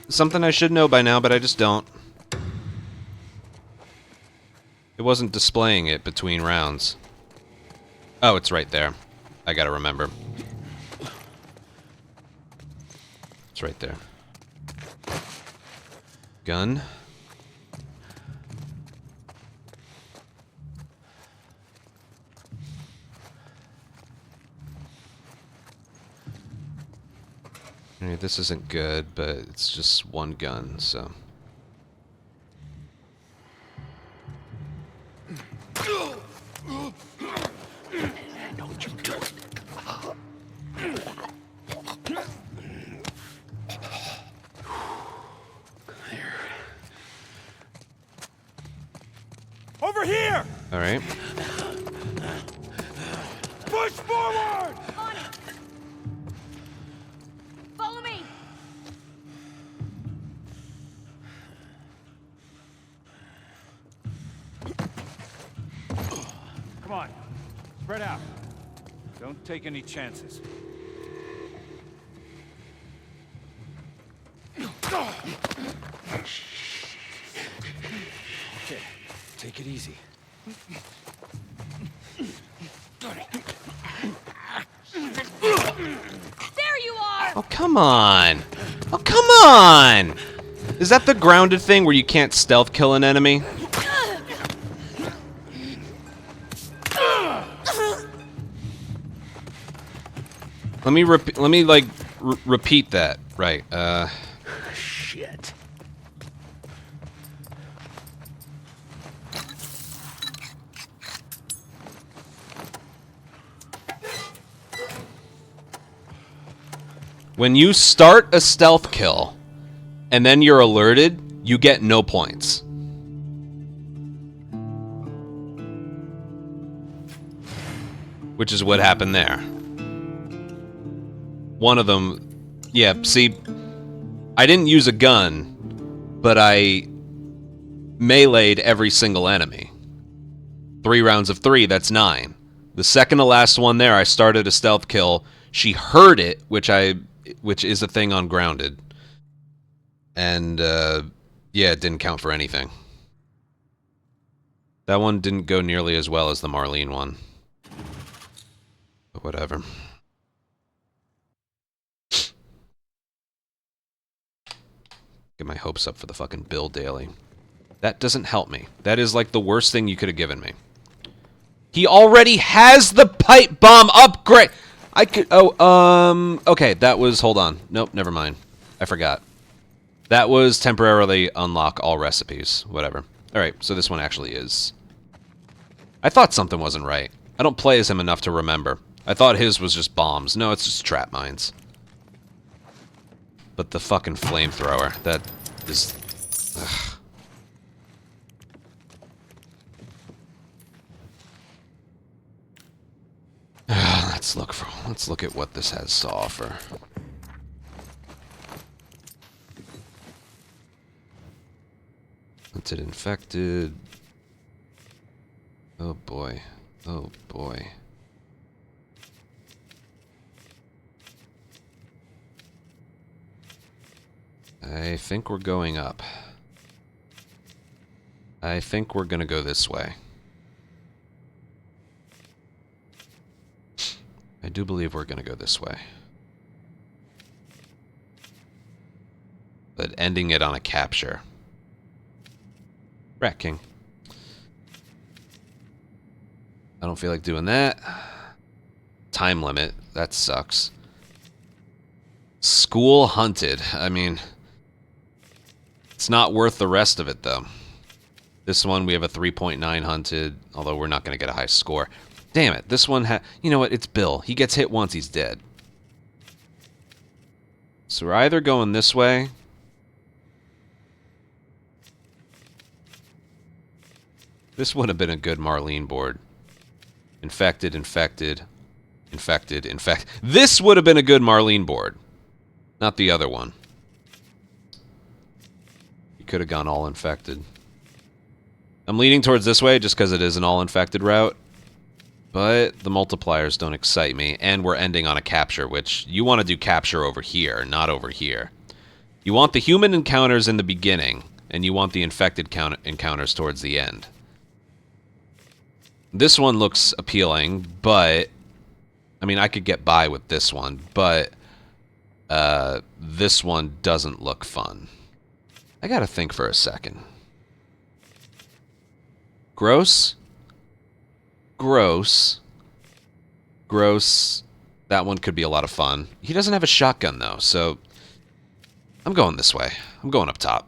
Something I should know by now, but I just don't. It wasn't displaying it between rounds. Oh, it's right there. I gotta remember. It's right there. Gun. Alright, this isn't good, but it's just one gun, so. Don't you do it. There. Over here! Alright. Push forward! On it! Follow me! Come on. Spread out. Don't take any chances. Okay, take it easy. There you are! Oh, come on! Oh, come on! Is that the grounded thing where you can't stealth kill an enemy? Let me repeat that. Right. Shit. When you start a stealth kill, and then you're alerted, you get no points. Which is what happened there. One of them... Yeah, see... I didn't use a gun, but I meleeed every single enemy. 3 rounds of 3, that's 9. The second to last one there, I started a stealth kill. She heard it, which is a thing on Grounded. And, yeah, it didn't count for anything. That one didn't go nearly as well as the Marlene one. But whatever. Get my hopes up for the fucking Bill Daily. That doesn't help me. That is like the worst thing you could have given me. He already has the pipe bomb upgrade! I could... Oh, okay, that was... Hold on. Nope, never mind. I forgot. That was temporarily unlock all recipes. Whatever. Alright, so this one actually is... I thought something wasn't right. I don't play as him enough to remember. I thought his was just bombs. No, it's just trap mines. But the fucking flamethrower, that is... Ugh. Let's look at what this has to offer. Hunted infected. Oh boy. Oh boy. I think we're going up. I think we're gonna go this way. I do believe we're gonna go this way. But ending it on a capture. Rat King. I don't feel like doing that. Time limit. That sucks. School hunted. I mean... It's not worth the rest of it, though. This one, we have a 3.9 hunted, although we're not going to get a high score. Damn it, this one you know what, it's Bill. He gets hit once, he's dead. So we're either going this way... This would have been a good Marlene board. Infected, infected, infected, infect... This would have been a good Marlene board. Not the other one. Could have gone all infected. I'm leaning towards this way just because it is an all infected route. But the multipliers don't excite me. And we're ending on a capture, which you want to do capture over here, not over here. You want the human encounters in the beginning, and you want the infected encounters towards the end. This one looks appealing, but... I mean, I could get by with this one, but... this one doesn't look fun. I gotta think for a second. Gross. Gross. Gross. That one could be a lot of fun. He doesn't have a shotgun, though, so... I'm going this way. I'm going up top.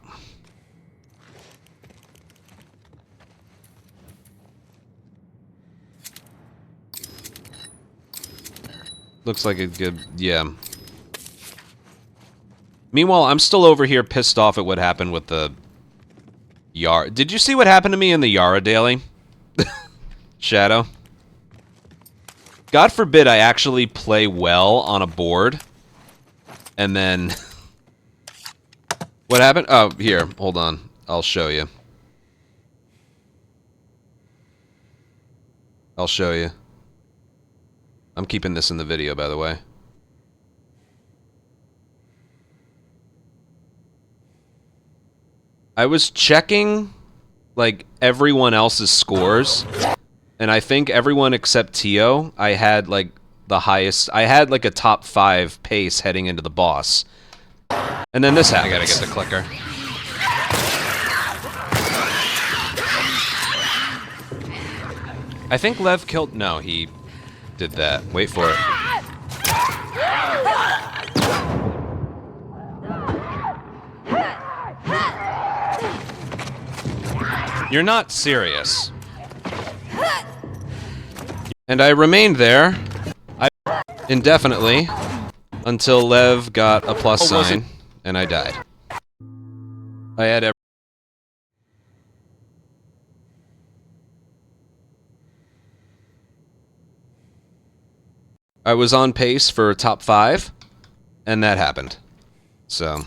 Looks like a good... Yeah. Meanwhile, I'm still over here pissed off at what happened with the Yara. Did you see what happened to me in the Yara daily? Shadow? God forbid I actually play well on a board. And then... What happened? Oh, here. Hold on. I'll show you. I'll show you. I'm keeping this in the video, by the way. I was checking, like, everyone else's scores, and I think everyone except Tio, I had, like, the highest... I had, like, a top 5 pace heading into the boss. And then this happened. I gotta get the clicker. I think Lev killed... No, he did that. Wait for it. You're not serious. And I remained there indefinitely until Lev got a plus Oh, was sign, it? and I died. I had every I was on pace for top 5, and that happened. So...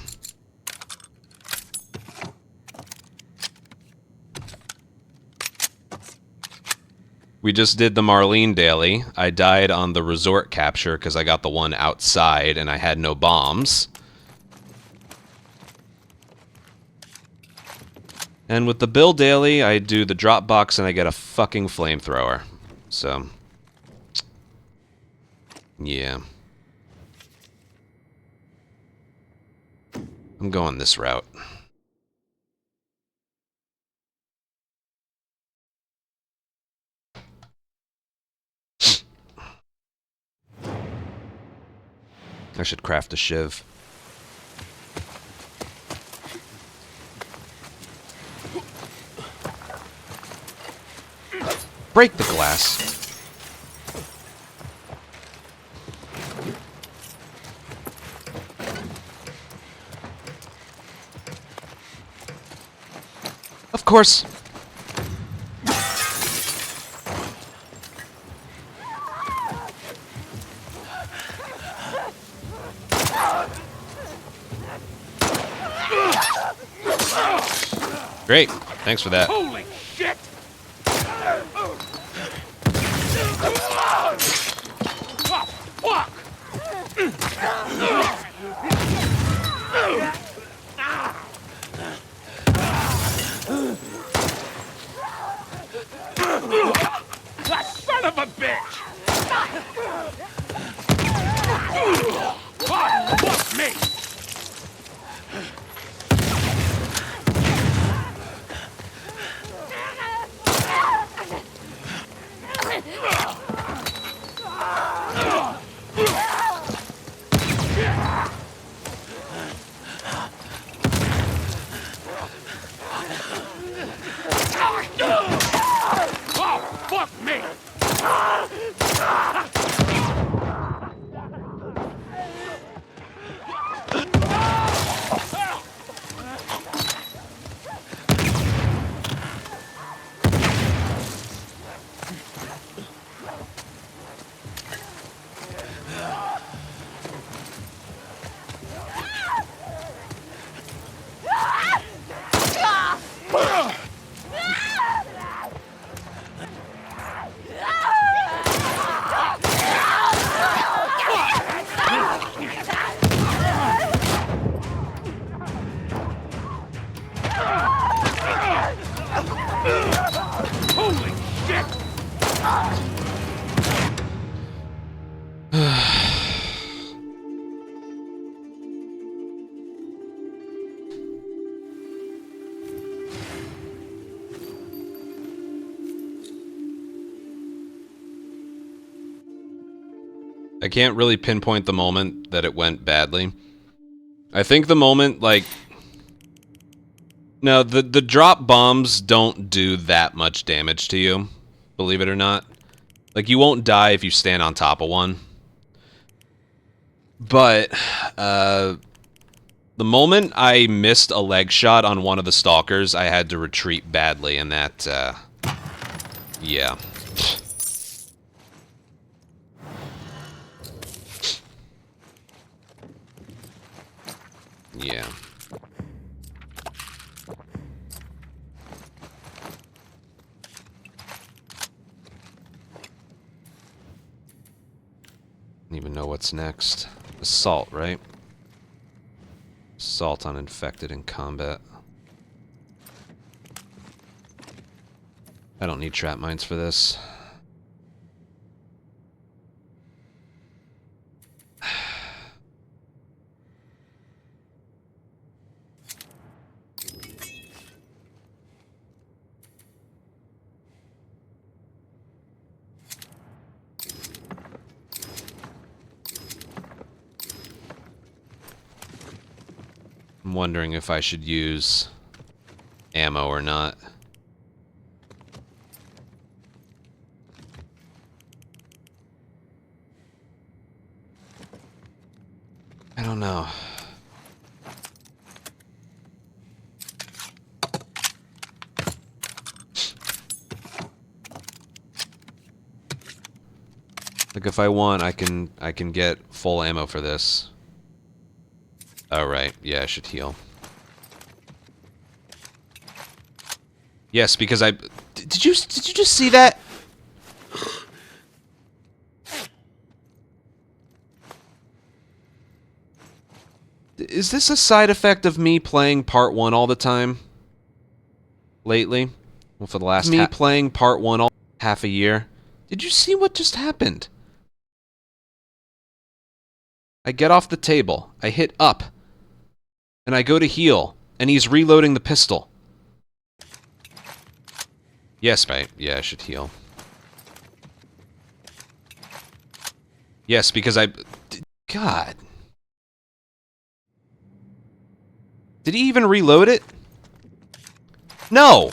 we just did the Marlene daily. I died on the resort capture because I got the one outside and I had no bombs. And with the Bill daily, I do the drop box and I get a fucking flamethrower. So, yeah. I'm going this route. I should craft a shiv. Break the glass. Of course. Great. Thanks for that. Holy shit! Oh, fuck! That son of a bitch! Oh, fuck me! Oh, fuck me! Holy shit! I can't really pinpoint the moment that it went badly. I think the moment, like... no, the drop bombs don't do that much damage to you, believe it or not. Like, you won't die if you stand on top of one. But, the moment I missed a leg shot on one of the stalkers, I had to retreat badly, and that, yeah. Yeah. Don't even know what's next. Assault, right? Assault on infected in combat. I don't need trap mines for this. I'm wondering if I should use ammo or not. I don't know. Like if I want, I can get full ammo for this. Oh right, yeah, I should heal. Yes, because did you just see that? Is this a side effect of me playing part 1 all the time? Lately? Well, for the last playing part 1 all half a year. Did you see what just happened? I get off the table, I hit up, and I go to heal, and he's reloading the pistol. Yes, right. Yeah, I should heal. Yes, because God. Did he even reload it? No!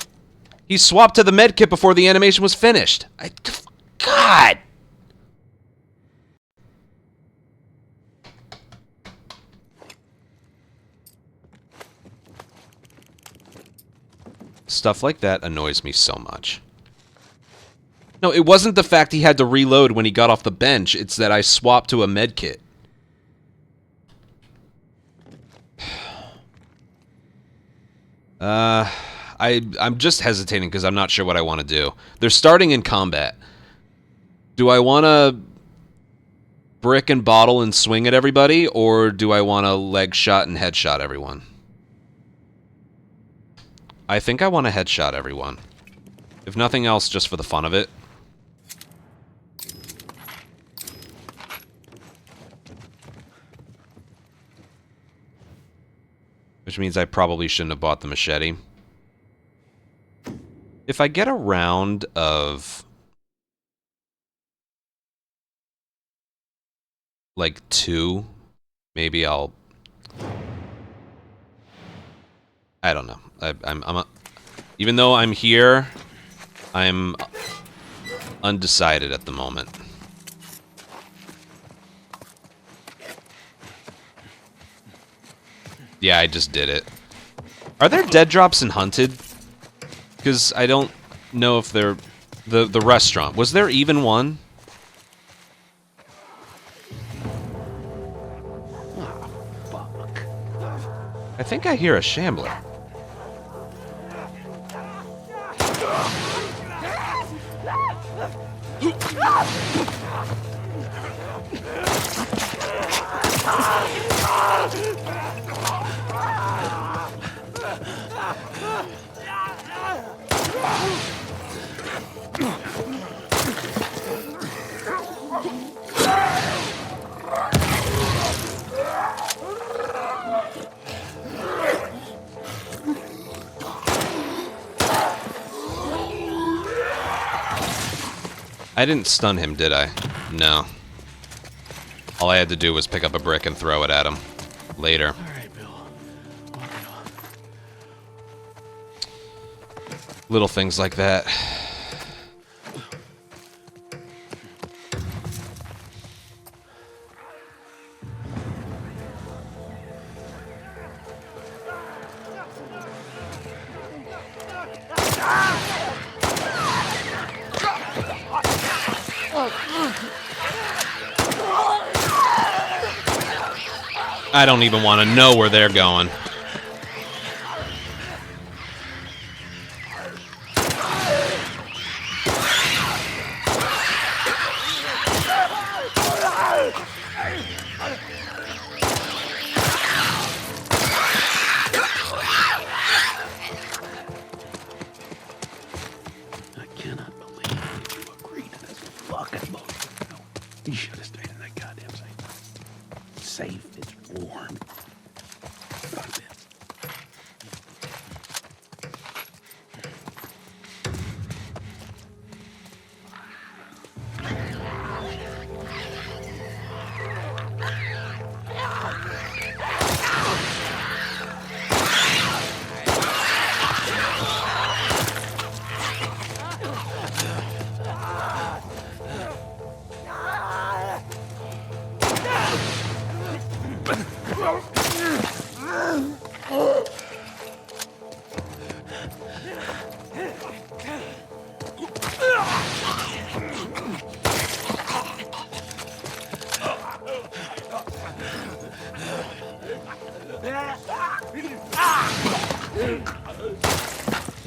He swapped to the medkit before the animation was finished. God! Stuff like that annoys me so much. No, it wasn't the fact he had to reload when he got off the bench. It's that I swapped to a medkit. I'm just hesitating because I'm not sure what I want to do. They're starting in combat. Do I want to brick and bottle and swing at everybody, or do I want to leg shot and headshot everyone? I think I want to headshot everyone. If nothing else, just for the fun of it. Which means I probably shouldn't have bought the machete. If I get a round of like 2, maybe I'll... I don't know. Even though I'm here, I'm undecided at the moment. Yeah, I just did it. Are there dead drops in Hunted? Because I don't know if they're... The restaurant. Was there even one? Oh, fuck. I think I hear a shambler. I didn't stun him, did I? No. All I had to do was pick up a brick and throw it at him. Later. All right, Bill. Little things like that. I don't even want to know where they're going. I cannot believe you agreed to this fucking bullshit. No, you should have stayed in that goddamn safe. Safe, it's warm. Fuck this.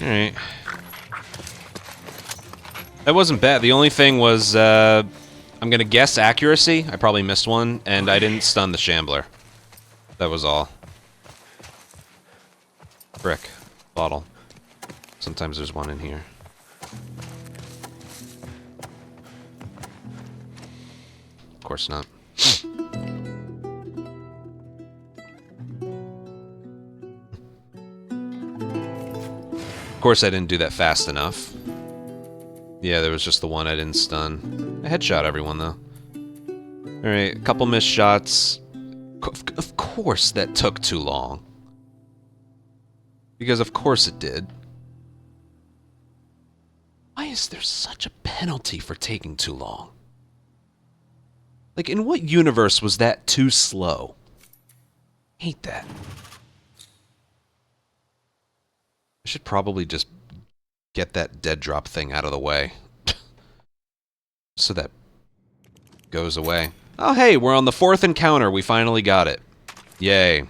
Alright. That wasn't bad. The only thing was, I'm gonna guess accuracy. I probably missed one, and I didn't stun the Shambler. That was all. Brick. Bottle. Sometimes there's one in here. Of course not. Of course I didn't do that fast enough. Yeah, there was just the one I didn't stun. I headshot everyone, though. Alright, a couple missed shots. Of course that took too long. Because of course it did. Why is there such a penalty for taking too long? Like, in what universe was that too slow? Hate that. I should probably just get that dead drop thing out of the way. So that goes away. Oh hey, we're on the 4th encounter. We finally got it. Yay.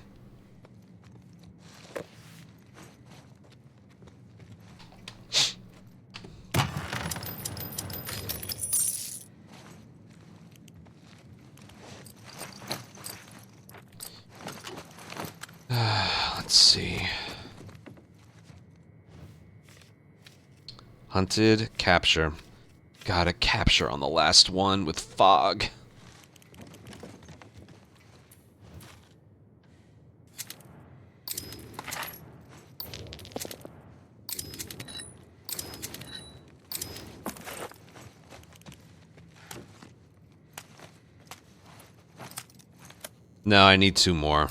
Let's see. Hunted, capture. Got a capture on the last one with fog. No, I need 2 more.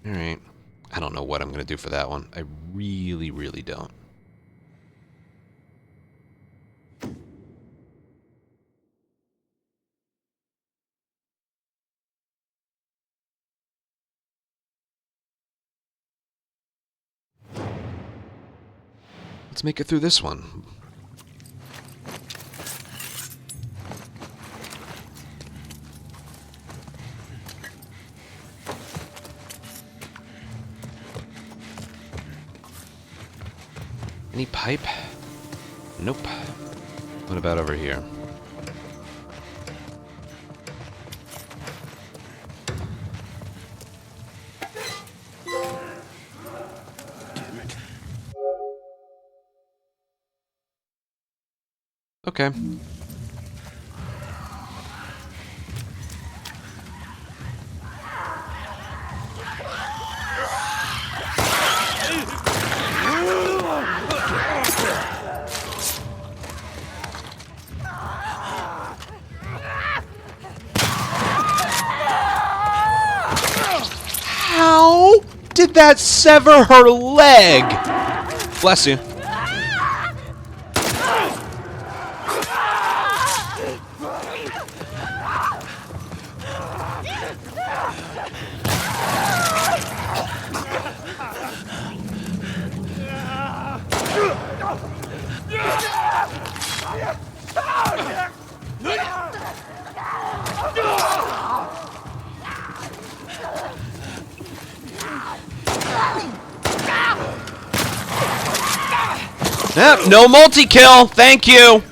Alright. I don't know what I'm going to do for that one. I really, really don't. Let's make it through this one. Any pipe? Nope. What about over here? Damn it. Okay. How did that sever her leg? Bless you. Yep, no multi-kill, thank you.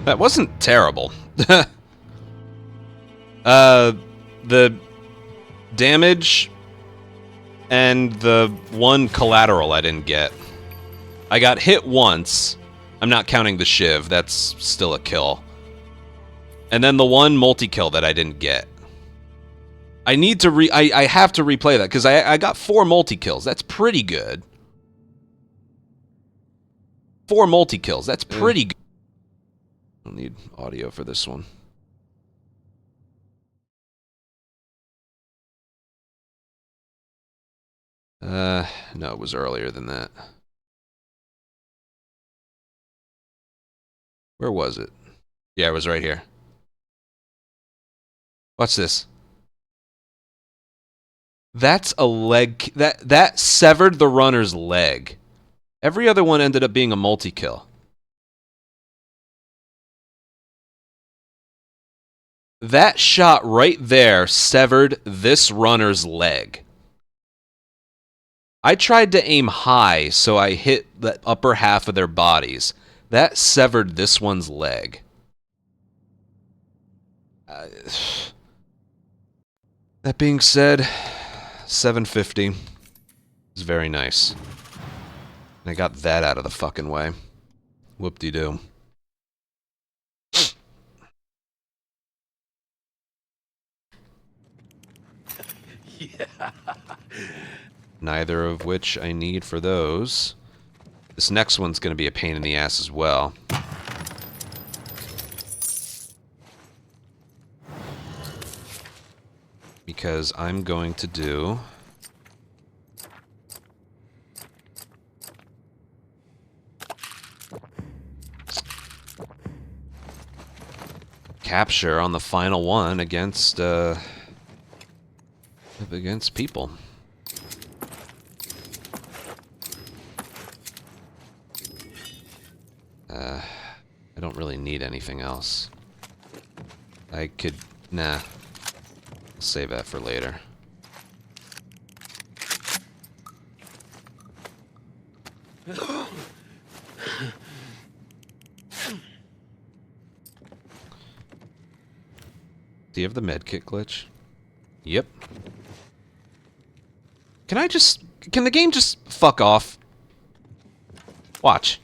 That wasn't terrible. The damage and the one collateral I didn't get. I got hit once. I'm not counting the shiv. That's still a kill. And then the one multi-kill that I didn't get. I need to I have to replay that because I got 4 multi-kills. That's pretty good. 4 multi-kills. That's pretty good. I don't need audio for this one. No, it was earlier than that. Where was it? Yeah, it was right here. Watch this. That's a leg. That severed the runner's leg. Every other one ended up being a multi-kill. That shot right there severed this runner's leg. I tried to aim high, so I hit the upper half of their bodies. That severed this one's leg. That being said, 750 is very nice. And I got that out of the fucking way. Whoop-de-doo. Yeah. Neither of which I need for those. This next one's going to be a pain in the ass as well. Because I'm going to do... capture on the final one against people. I don't really need anything else. I could... nah. I'll save that for later. Do you have the medkit glitch? Yep. Can the game just fuck off? Watch.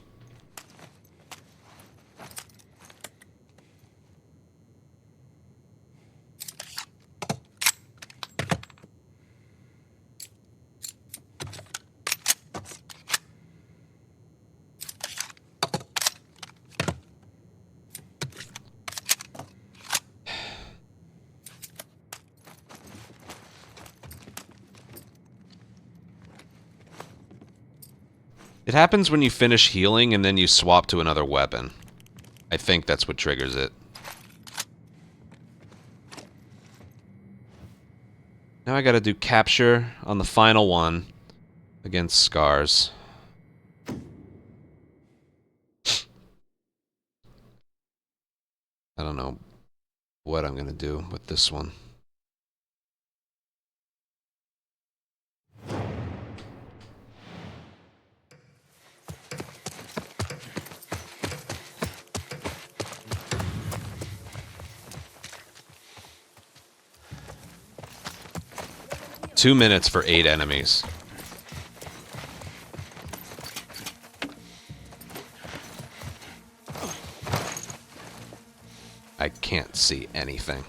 It happens when you finish healing and then you swap to another weapon. I think that's what triggers it. Now I gotta do capture on the final one against Scars. I don't know what I'm gonna do with this one. Two minutes for 8 enemies. I can't see anything.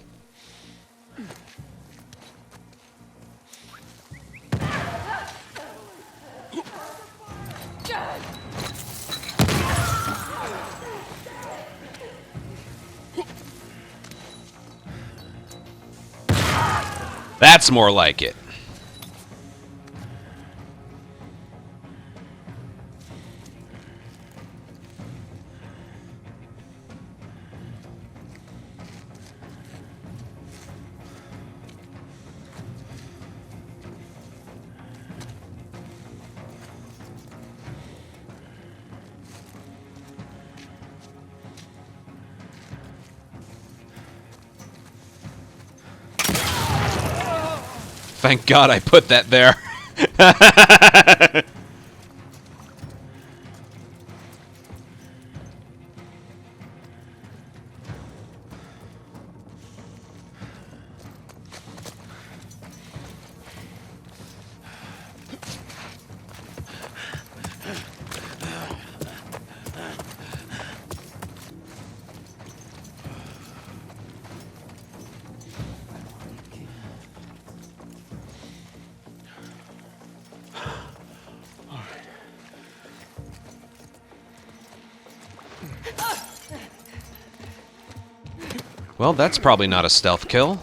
That's more like it. Thank God I put that there. Well, that's probably not a stealth kill.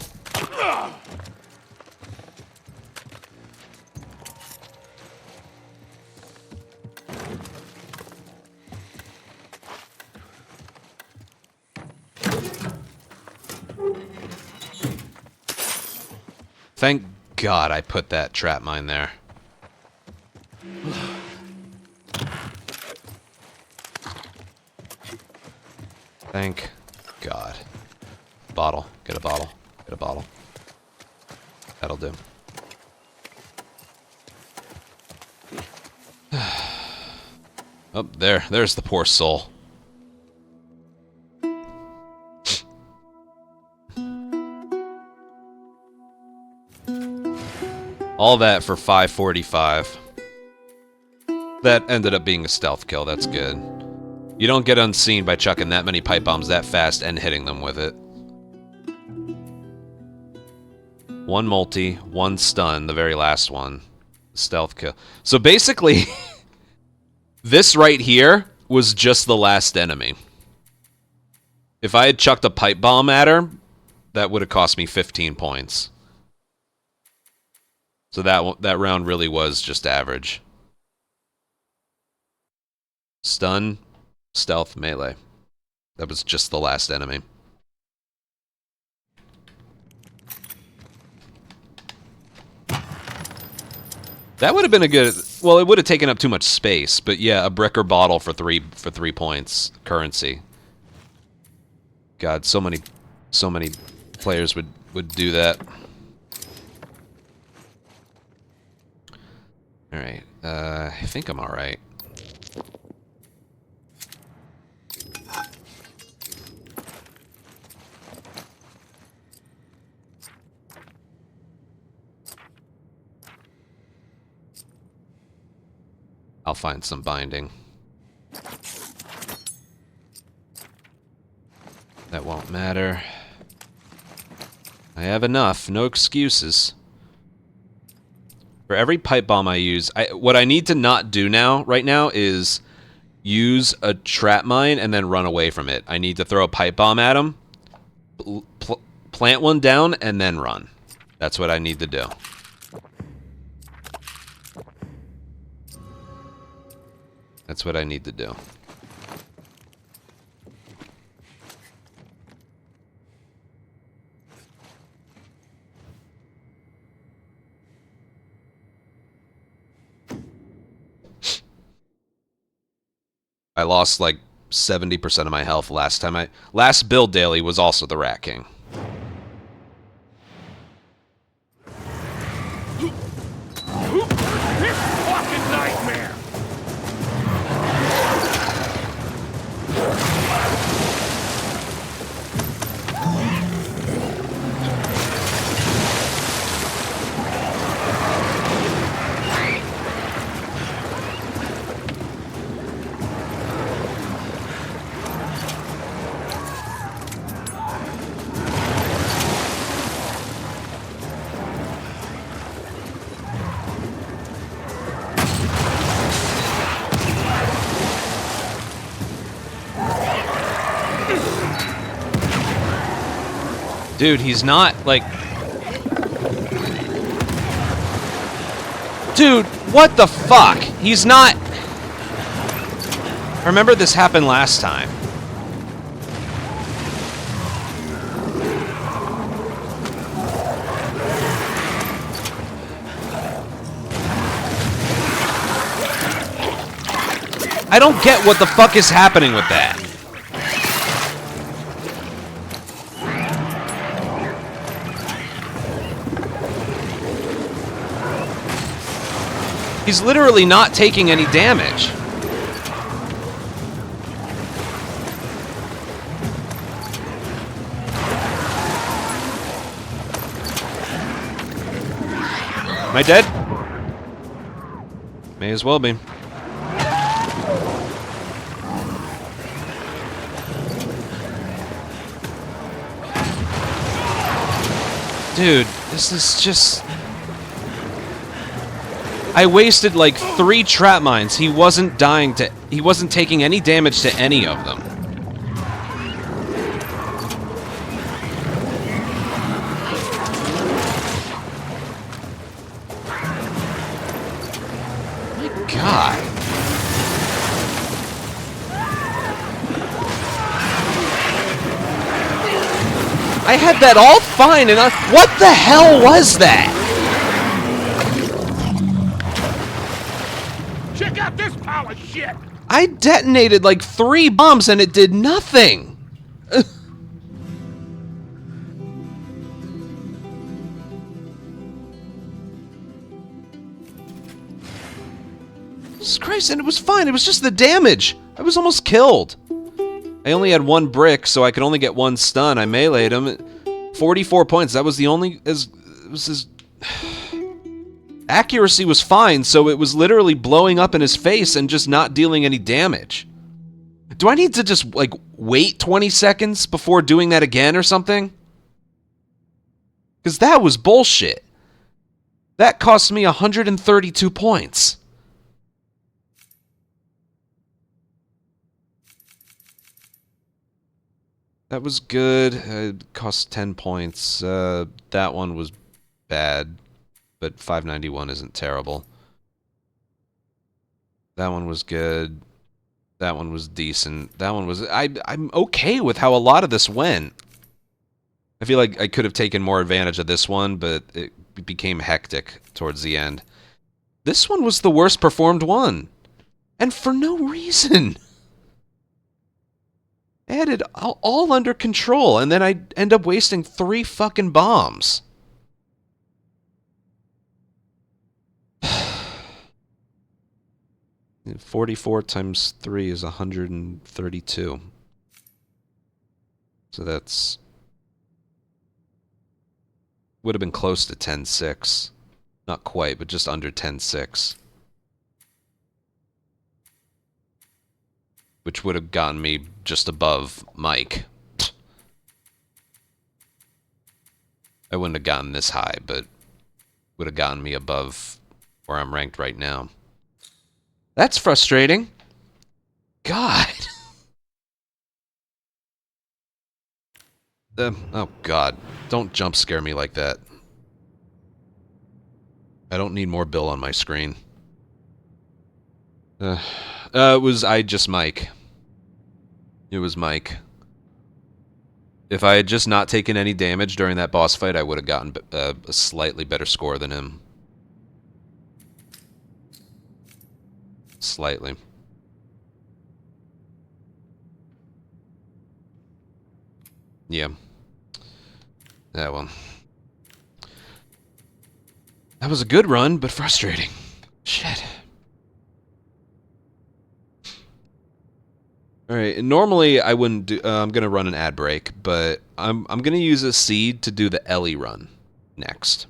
Thank God I put that trap mine there. Thank God. Bottle. Get a bottle. Get a bottle. That'll do. Oh, there's the poor soul. All that for 545. That ended up being a stealth kill, that's good. You don't get unseen by chucking that many pipe bombs that fast and hitting them with it. One multi, one stun, the very last one. Stealth kill. So basically, this right here was just the last enemy. If I had chucked a pipe bomb at her, that would have cost me 15 points. So that round really was just average. Stun, stealth, melee. That was just the last enemy. That would have been a good... Well, it would have taken up too much space, but yeah, a brick or bottle for 3 points currency. God, so many players would do that. All right, I think I'm all right. I'll find some binding. That won't matter. I have enough, no excuses. For every pipe bomb I use, what I need to not do right now is use a trap mine and then run away from it. I need to throw a pipe bomb at him, plant one down, and then run. That's what I need to do. That's what I need to do. I lost like 70% of my health last time. Last build daily was also the Rat King. This fucking nightmare! Dude, he's not, like... Dude, what the fuck? He's not... Remember this happened last time. I don't get what the fuck is happening with that. He's literally not taking any damage. Am I dead? May as well be. Dude, this is just... I wasted like 3 trap mines. He wasn't taking any damage to any of them. I had that all fine, and what the hell was that? Check out this pile of shit! I detonated like 3 bombs and it did nothing. Jesus Christ, and it was fine. It was just the damage. I was almost killed. I only had 1 brick, so I could only get 1 stun. I meleeed him. 44 points. That was the only... Accuracy was fine, so it was literally blowing up in his face and just not dealing any damage. Do I need to just, like, wait 20 seconds before doing that again or something? Because that was bullshit. That cost me 132 points. That was good. It cost 10 points. That one was bad, but 591 isn't terrible. That one was good. That one was decent. That one was... I'm okay with how a lot of this went. I feel like I could have taken more advantage of this one, but it became hectic towards the end. This one was the worst performed one. And for no reason. I had it all under control, and then I end up wasting 3 fucking bombs. And 44 times 3 is 132. So that's... would have been close to 10-6. Not quite, but just under 10-6. Which would have gotten me just above Mike. I wouldn't have gotten this high, but would have gotten me above where I'm ranked right now. That's frustrating. God. Oh, God. Don't jump scare me like that. I don't need more Bill on my screen. It was just Mike. It was Mike. If I had just not taken any damage during that boss fight, I would have gotten a slightly better score than him. Slightly. Yeah. That one. That was a good run, but frustrating. Shit. Alright, normally I wouldn't do... I'm gonna run an ad break, but I'm gonna use a seed to do the Ellie run next.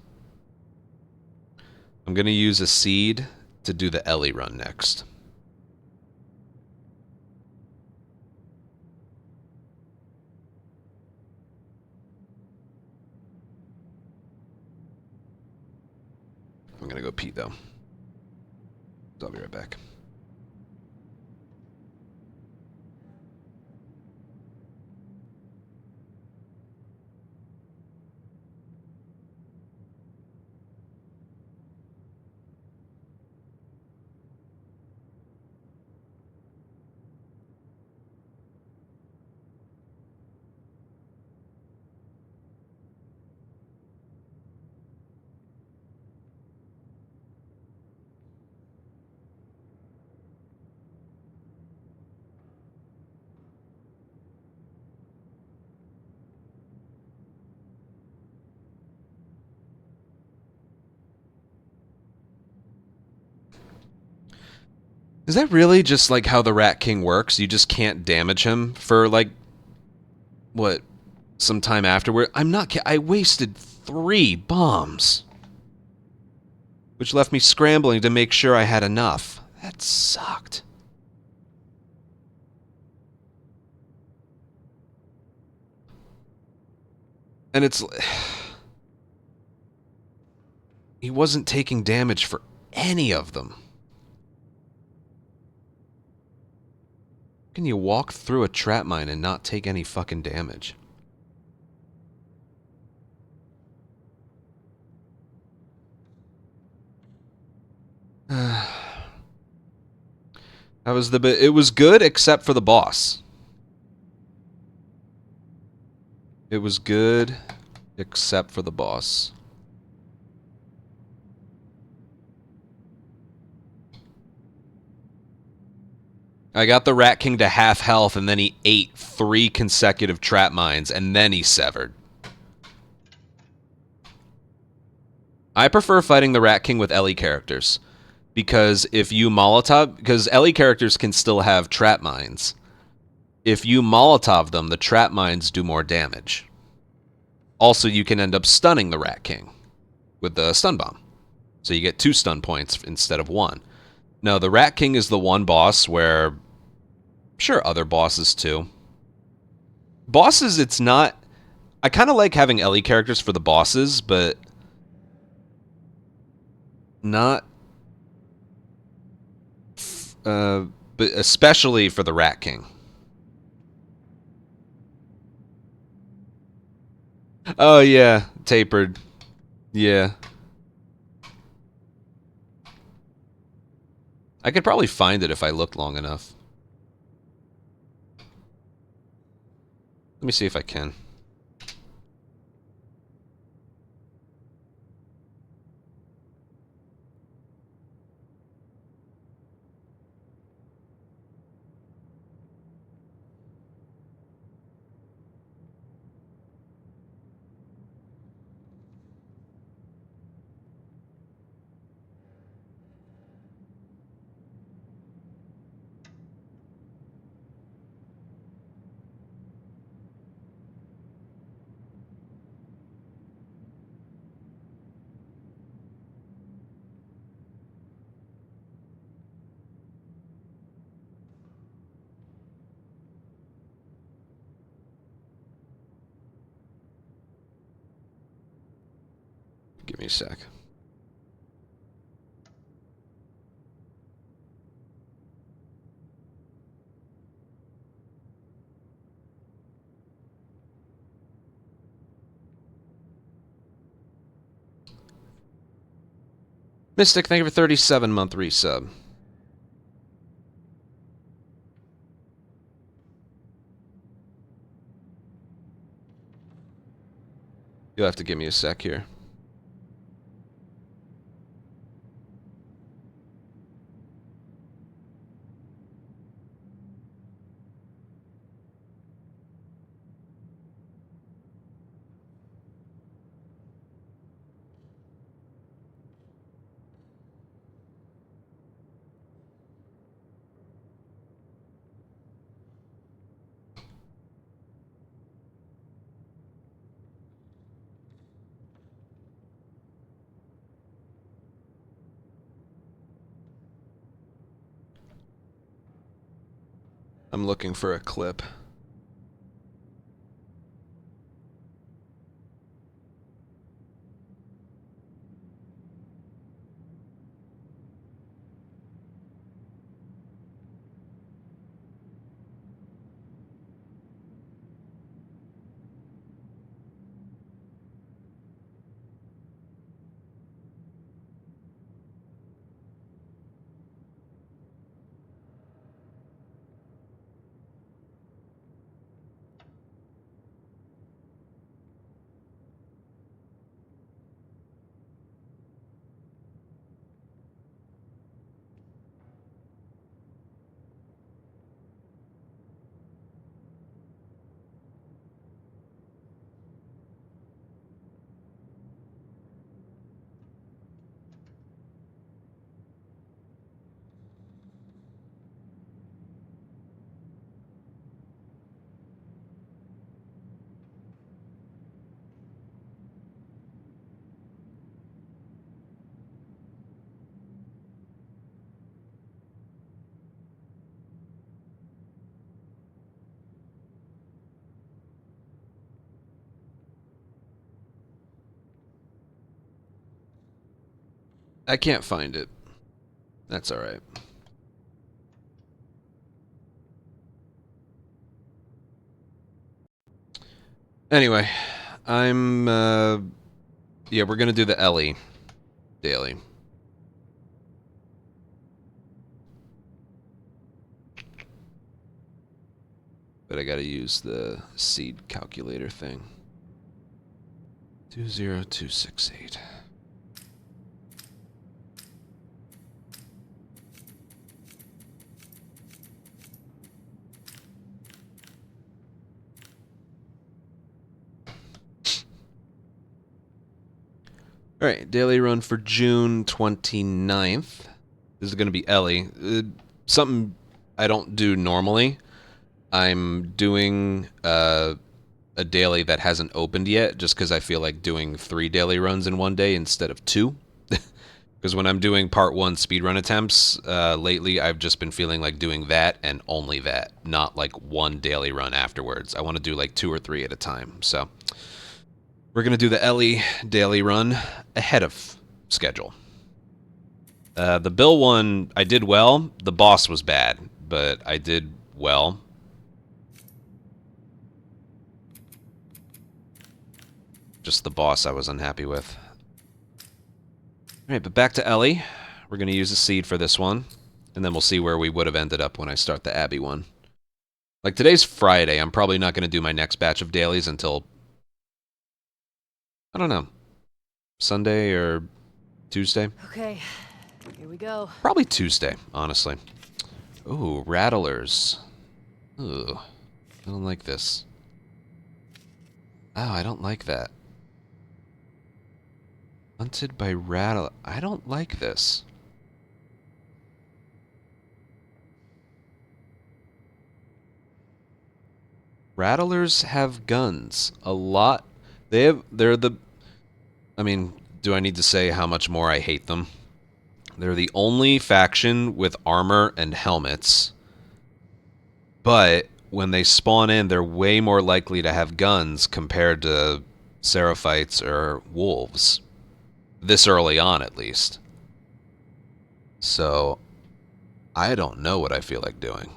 I'm gonna use a seed to do the Ellie run next. I'm gonna go pee, though. I'll be right back. Is that really just like how the Rat King works? You just can't damage him for like, what, some time afterward? I wasted 3 bombs. Which left me scrambling to make sure I had enough. That sucked. And it's... he wasn't taking damage for any of them. Can you walk through a trap mine and not take any fucking damage? That was the bit. It was good except for the boss. It was good, except for the boss. I got the Rat King to half health, and then he ate 3 consecutive trap mines, and then he severed. I prefer fighting the Rat King with Ellie characters. Because if you Molotov... Because Ellie characters can still have trap mines. If you Molotov them, the trap mines do more damage. Also, you can end up stunning the Rat King with the stun bomb. So you get 2 stun points instead of 1. No, the Rat King is the one boss where... Sure, other bosses too. Bosses, it's not... I kind of like having Ellie characters for the bosses, but... Not... but especially for the Rat King. Oh, yeah. Tapered. Yeah. I could probably find it if I looked long enough. Let me see if I can. Give me a sec. Mystic, thank you for 37-month resub. You'll have to give me a sec here. I'm looking for a clip. I can't find it. That's alright. Anyway, I'm, yeah, we're gonna do the Ellie daily. But I gotta use the seed calculator thing. 20268. All right, daily run for June 29th. This is going to be Ellie. Something I don't do normally. I'm doing a daily that hasn't opened yet just because I feel like doing 3 daily runs in one day instead of 2. Because when I'm doing part 1 speedrun attempts, lately I've just been feeling like doing that and only that, not like 1 daily run afterwards. I want to do like 2 or 3 at a time. So we're going to do the Ellie daily run ahead of schedule. The Bill one, I did well. The boss was bad, but I did well. Just the boss I was unhappy with. Alright, but back to Ellie. We're going to use a seed for this one, and then we'll see where we would have ended up when I start the Abby one. Like, today's Friday. I'm probably not going to do my next batch of dailies until, I don't know, Sunday or Tuesday? Okay, here we go. Probably Tuesday, honestly. Ooh, rattlers. Ooh, I don't like this. Oh, I don't like that. Hunted by rattle. I don't like this. Rattlers have guns. A lot. They're the... I mean, do I need to say how much more I hate them? They're the only faction with armor and helmets. But when they spawn in, they're way more likely to have guns compared to Seraphites or wolves. This early on, at least. So, I don't know what I feel like doing.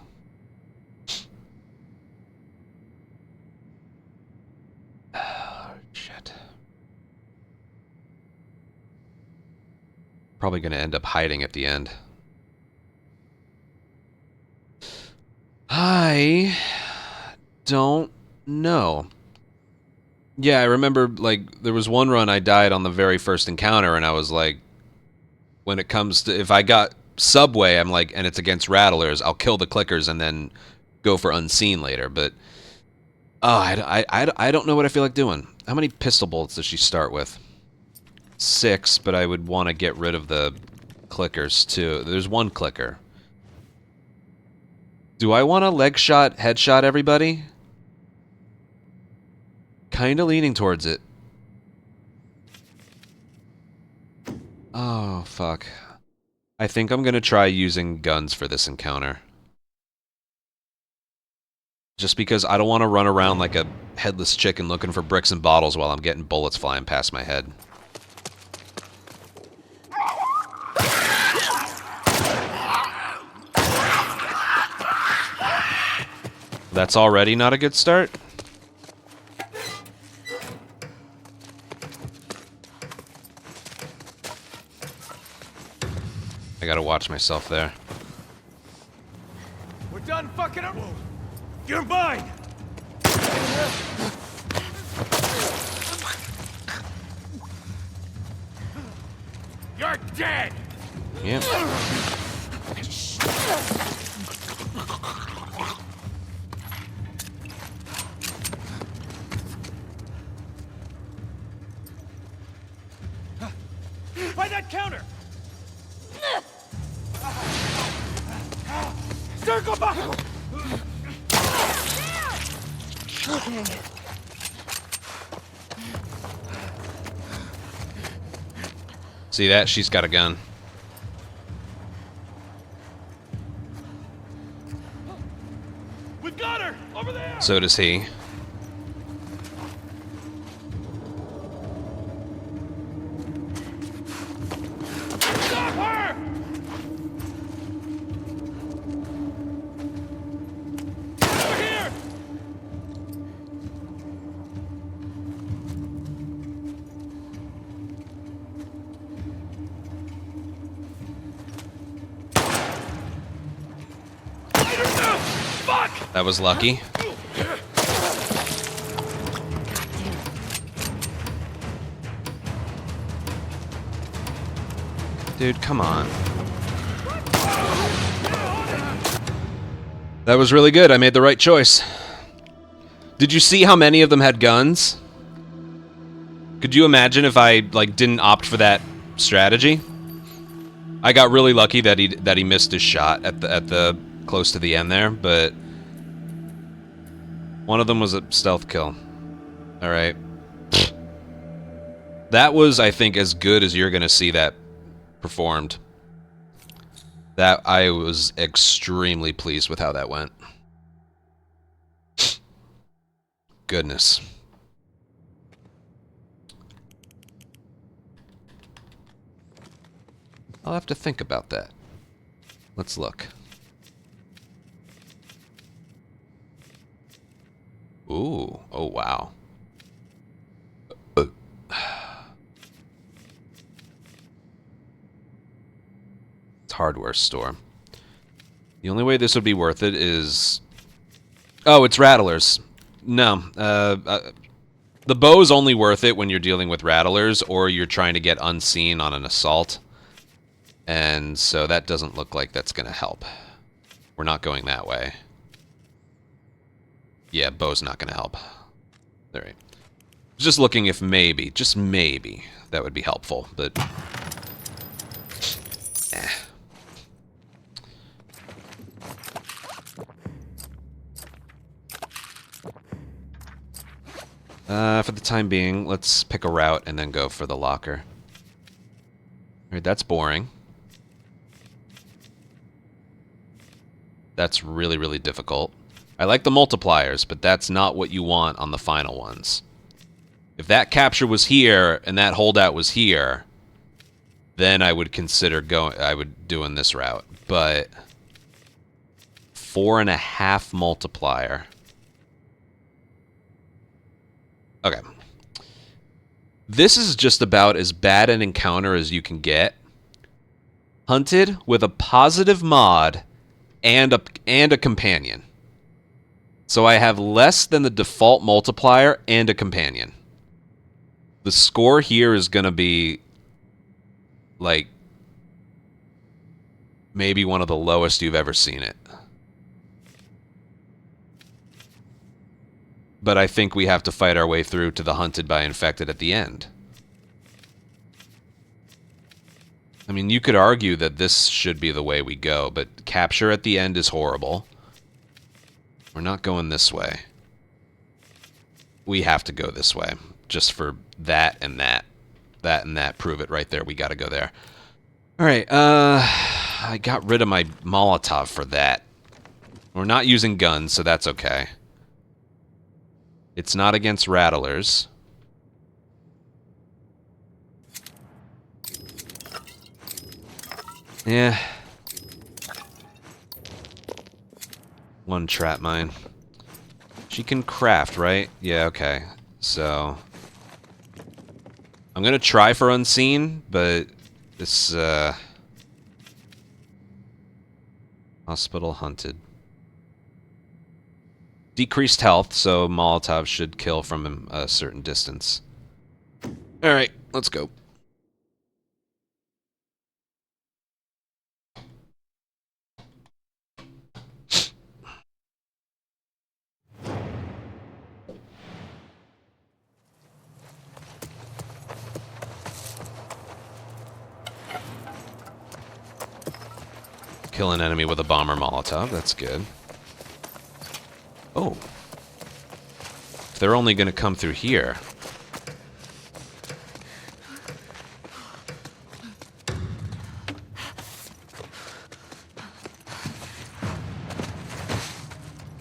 Oh, shit. Probably going to end up hiding at the end. I don't know. Yeah, I remember, like, there was one run I died on the very first encounter, and I was like, when it comes to, if I got Subway, I'm like, and it's against Rattlers, I'll kill the clickers and then go for Unseen later, but, oh, I don't know what I feel like doing. How many pistol bullets does she start with? 6, but I would want to get rid of the clickers, too. There's 1 clicker. Do I want to leg shot, headshot everybody? Kinda leaning towards it. Oh, fuck. I think I'm gonna try using guns for this encounter. Just because I don't want to run around like a headless chicken looking for bricks and bottles while I'm getting bullets flying past my head. That's already not a good start? I gotta watch myself there. We're done fucking up. You're mine. You're dead. Yep. By that counter. Circle back. Okay. See that? She's got a gun. We've got her over there. So does he. Stop her. Over here. Fuck! That was lucky. Dude, come on. That was really good. I made the right choice. Did you see how many of them had guns? Could you imagine if I like didn't opt for that strategy? I got really lucky that he missed his shot at the close to the end there, but one of them was a stealth kill. All right. That was, I think, as good as you're gonna see that performed. That I was extremely pleased with how that went. Goodness. I'll have to think about that. Let's look. Ooh, oh wow. It's hardware store. The only way this would be worth it is... Oh, it's rattlers. No, the bow's only worth it when you're dealing with rattlers or you're trying to get unseen on an assault. And so that doesn't look like that's going to help. We're not going that way. Yeah, bow's not going to help. All right. Just looking if maybe, just maybe, that would be helpful, but... For the time being, let's pick a route and then go for the locker. Alright, that's boring. That's really, really difficult. I like the multipliers, but that's not what you want on the final ones. If that capture was here and that holdout was here, then I would consider doing this route. But 4.5 multiplier. Okay. This is just about as bad an encounter as you can get. Hunted with a positive mod and a companion. So I have less than the default multiplier and a companion. The score here is going to be like maybe one of the lowest you've ever seen it. But I think we have to fight our way through to the hunted by infected at the end. I mean, you could argue that this should be the way we go, but capture at the end is horrible. We're not going this way. We have to go this way. Just for that and that. That and that. Prove it right there. We got to go there. Alright, I got rid of my Molotov for that. We're not using guns, so that's okay. It's not against rattlers. Yeah. One trap mine. She can craft, right? Yeah, okay. So... I'm gonna try for unseen, but... This, Hospital hunted. Decreased health, so Molotov should kill from a certain distance. Alright, let's go. Kill an enemy with a bomber Molotov, that's good. Oh. If they're only gonna come through here.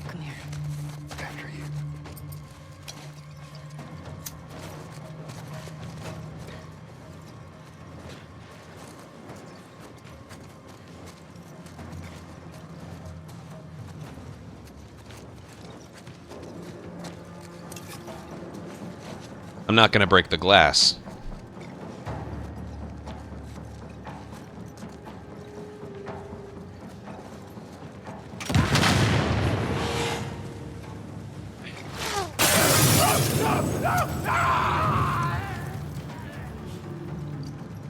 Come here. After you. I'm not gonna break the glass.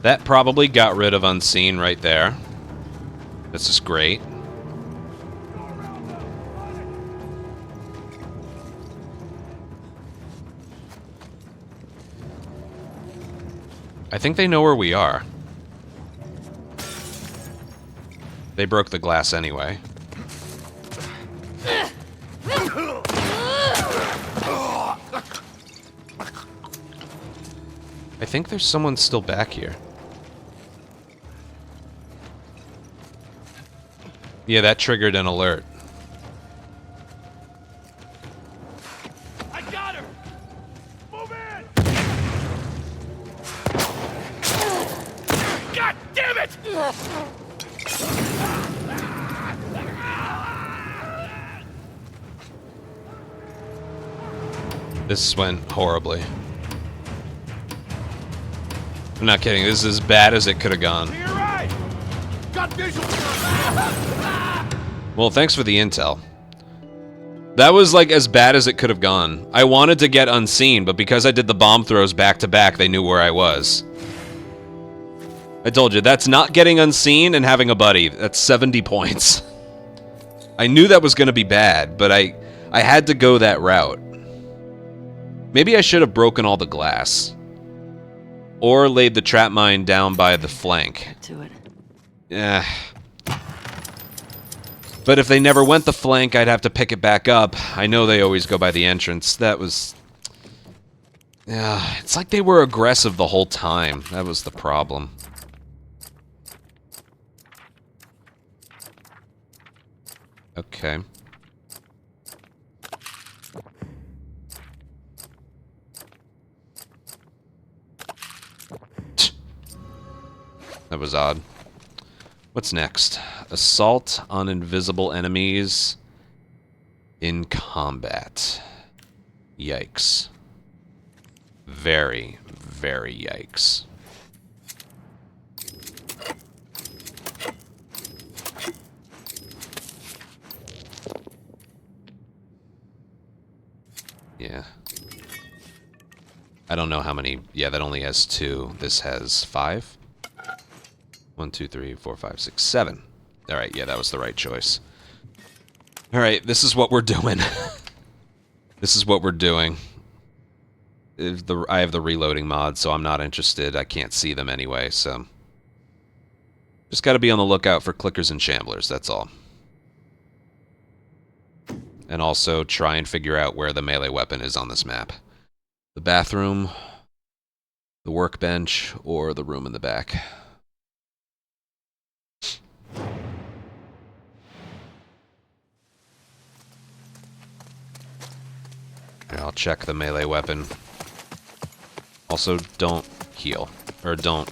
That probably got rid of Unseen right there. This is great. I think they know where we are. They broke the glass anyway. I think there's someone still back here. Yeah, that triggered an alert. I got her! Move in! God damn it! This went horribly. I'm not kidding, this is as bad as it could have gone. You're right! Got visual! Well, thanks for the intel. That was like as bad as it could have gone. I wanted to get Unseen, but because I did the bomb throws back to back, they knew where I was. I told you, that's not getting Unseen and having a buddy. That's 70 points. I knew that was going to be bad, but I had to go that route. Maybe I should have broken all the glass. Or laid the trap mine down by the flank. To it. Yeah. But if they never went the flank, I'd have to pick it back up. I know they always go by the entrance. That was... Yeah, it's like they were aggressive the whole time. That was the problem. Okay. That was odd. What's next? Assault on invisible enemies in combat. Yikes. Very, very yikes. Yeah. I don't know how many... Yeah, that only has 2. This has 5? 1, 2, 3, 4, 5, 6, 7. Alright, yeah, that was the right choice. Alright, this is what we're doing. This is what we're doing. I have the reloading mod, so I'm not interested. I can't see them anyway, so... Just gotta be on the lookout for clickers and shamblers, that's all. And also try and figure out where the melee weapon is on this map. The bathroom, the workbench, or the room in the back. Here, I'll check the melee weapon. Also, don't heal. Or don't...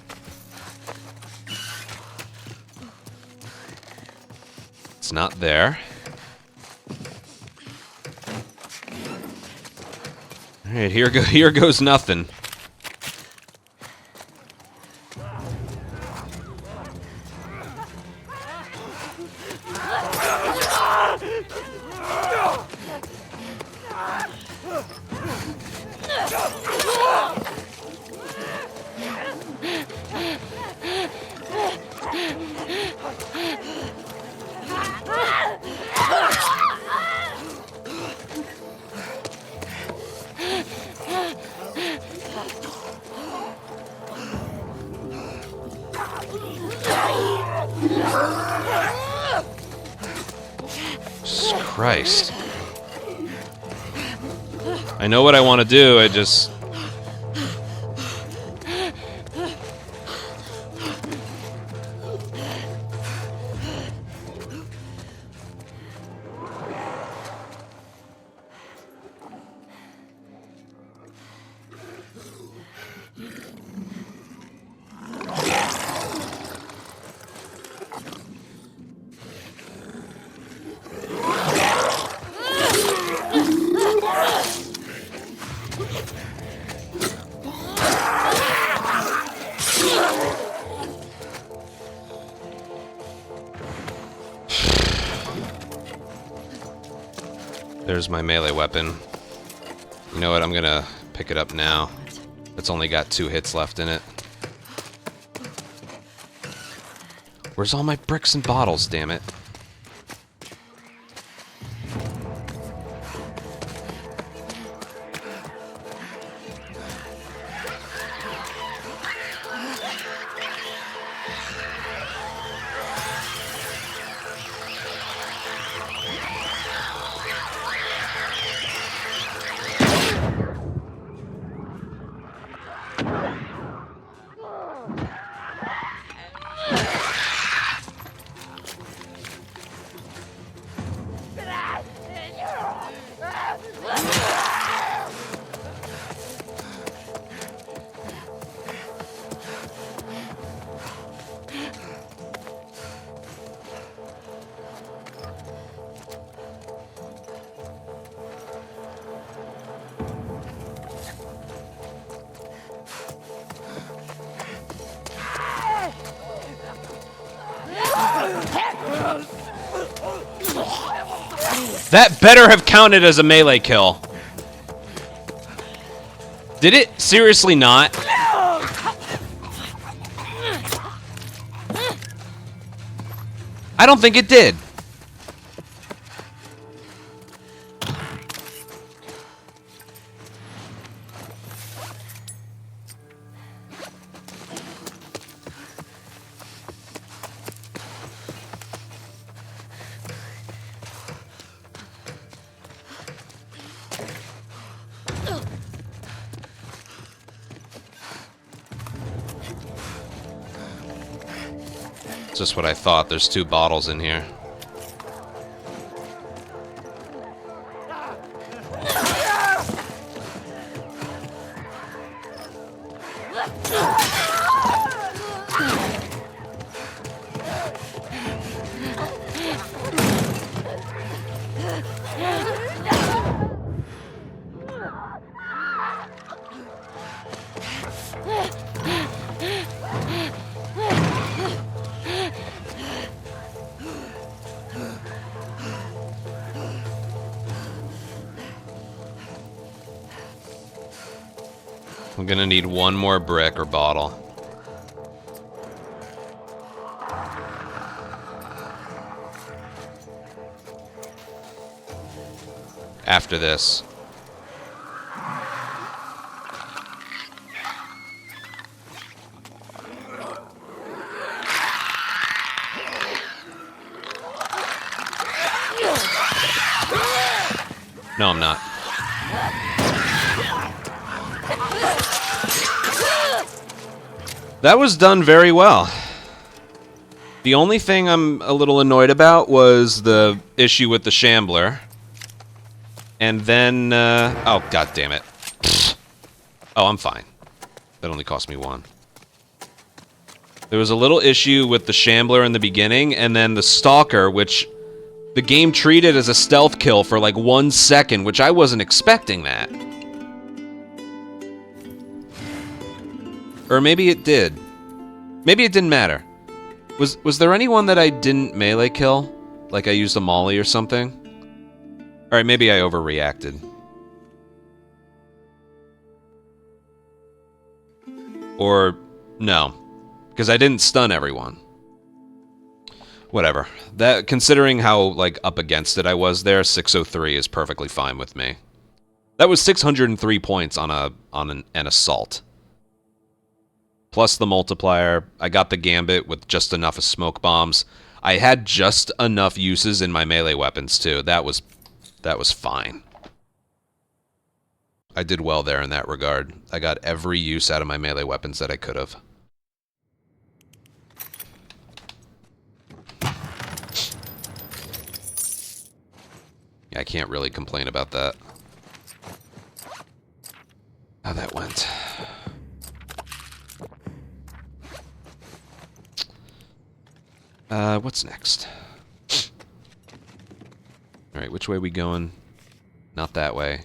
It's not there. Alright, here goes nothing. Jesus Christ. I know what I want to do, I just... There's my melee weapon. You know what, I'm gonna pick it up now. It's only got 2 hits left in it. Where's all my bricks and bottles, damn it? That better have counted as a melee kill. Did it seriously not? I don't think it did. It's just what I thought. There's 2 bottles in here. I'm gonna need 1 more brick or bottle. After this. No, I'm not. That was done very well. The only thing I'm a little annoyed about was the issue with the Shambler. And then, oh, god damn it. Oh, I'm fine. That only cost me 1. There was a little issue with the Shambler in the beginning, and then the Stalker, which the game treated as a stealth kill for like 1 second, which I wasn't expecting that. Or maybe it did. Maybe it didn't matter. Was there anyone that I didn't melee kill? Like I used a molly or something? Alright, maybe I overreacted. Or, no. Because I didn't stun everyone. Whatever. That, considering how, like, up against it I was there, 603 is perfectly fine with me. That was 603 points on an assault. Plus the multiplier. I got the gambit with just enough of smoke bombs. I had just enough uses in my melee weapons, too. That was fine. I did well there in that regard. I got every use out of my melee weapons that I could have. Yeah, I can't really complain about that. How that went. What's next? Alright, which way are we going? Not that way.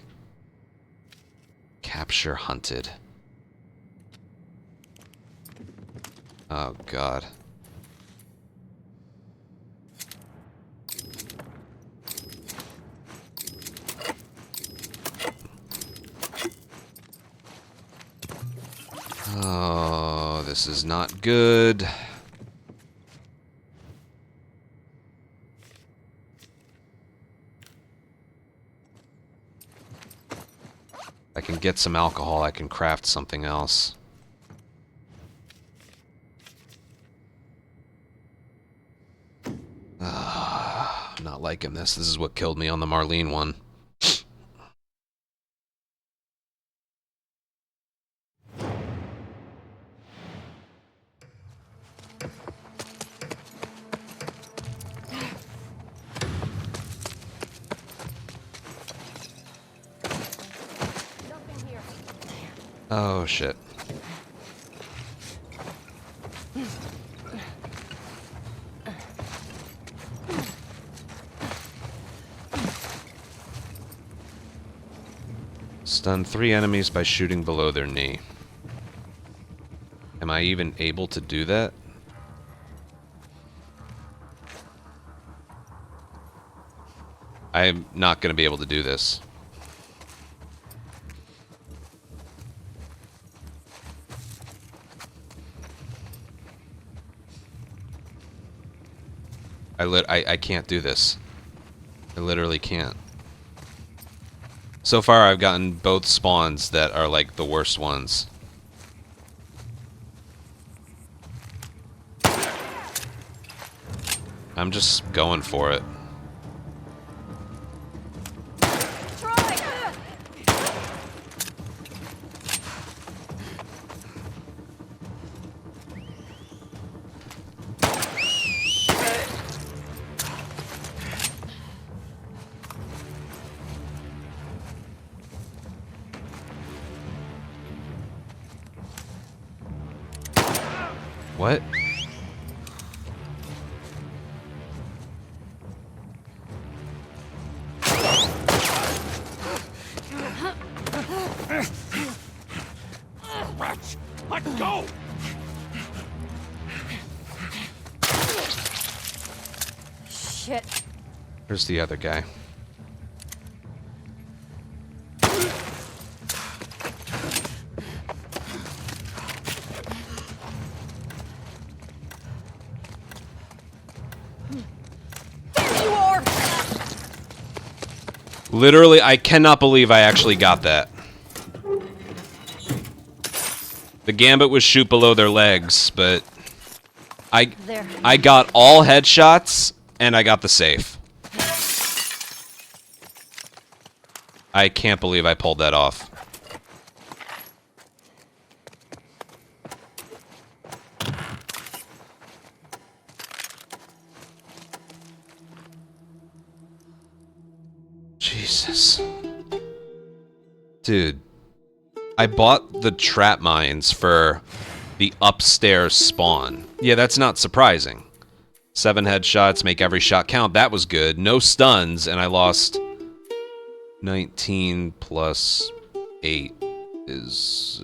Capture hunted. Oh, God. Oh, this is not good. get some alcohol, I can craft something else. I'm not liking this. This is what killed me on the Marlene one. Oh, shit. Stun 3 enemies by shooting below their knee. Am I even able to do that? I'm not going to be able to do this. I can't do this. I literally can't. So far, I've gotten both spawns that are like the worst ones. I'm just going for it. What? Rats! Let go! Shit. Where's the other guy? There you are! Literally, I cannot believe I actually got that. The gambit was shoot below their legs, but There. I got all headshots and I got the safe. I can't believe I pulled that off. Jesus. Dude. I bought the trap mines for the upstairs spawn. Yeah, that's not surprising. 7 headshots, make every shot count. That was good. No stuns, and I lost 19 plus 8 is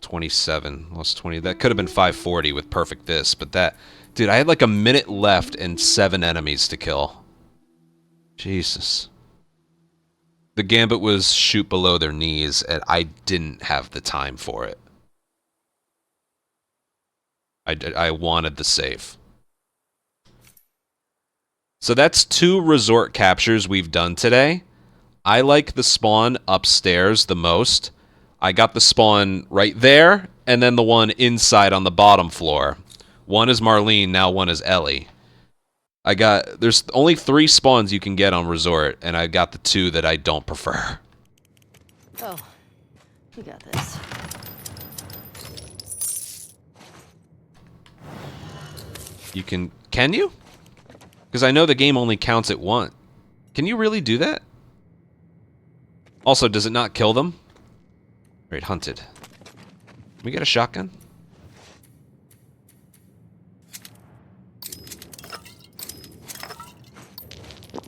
27. Lost 20. That could have been 540 with perfect this, but that... Dude, I had like a minute left and 7 enemies to kill. Jesus. The gambit was shoot below their knees, and I didn't have the time for it. I wanted the save. So that's 2 resort captures we've done today. I like the spawn upstairs the most. I got the spawn right there, and then the one inside on the bottom floor. One is Marlene, now one is Ellie. There's only 3 spawns you can get on resort, and I got the 2 that I don't prefer. Oh, you got this. Can you? Because I know the game only counts at 1. Can you really do that? Also, does it not kill them? Right, hunted. Can we get a shotgun?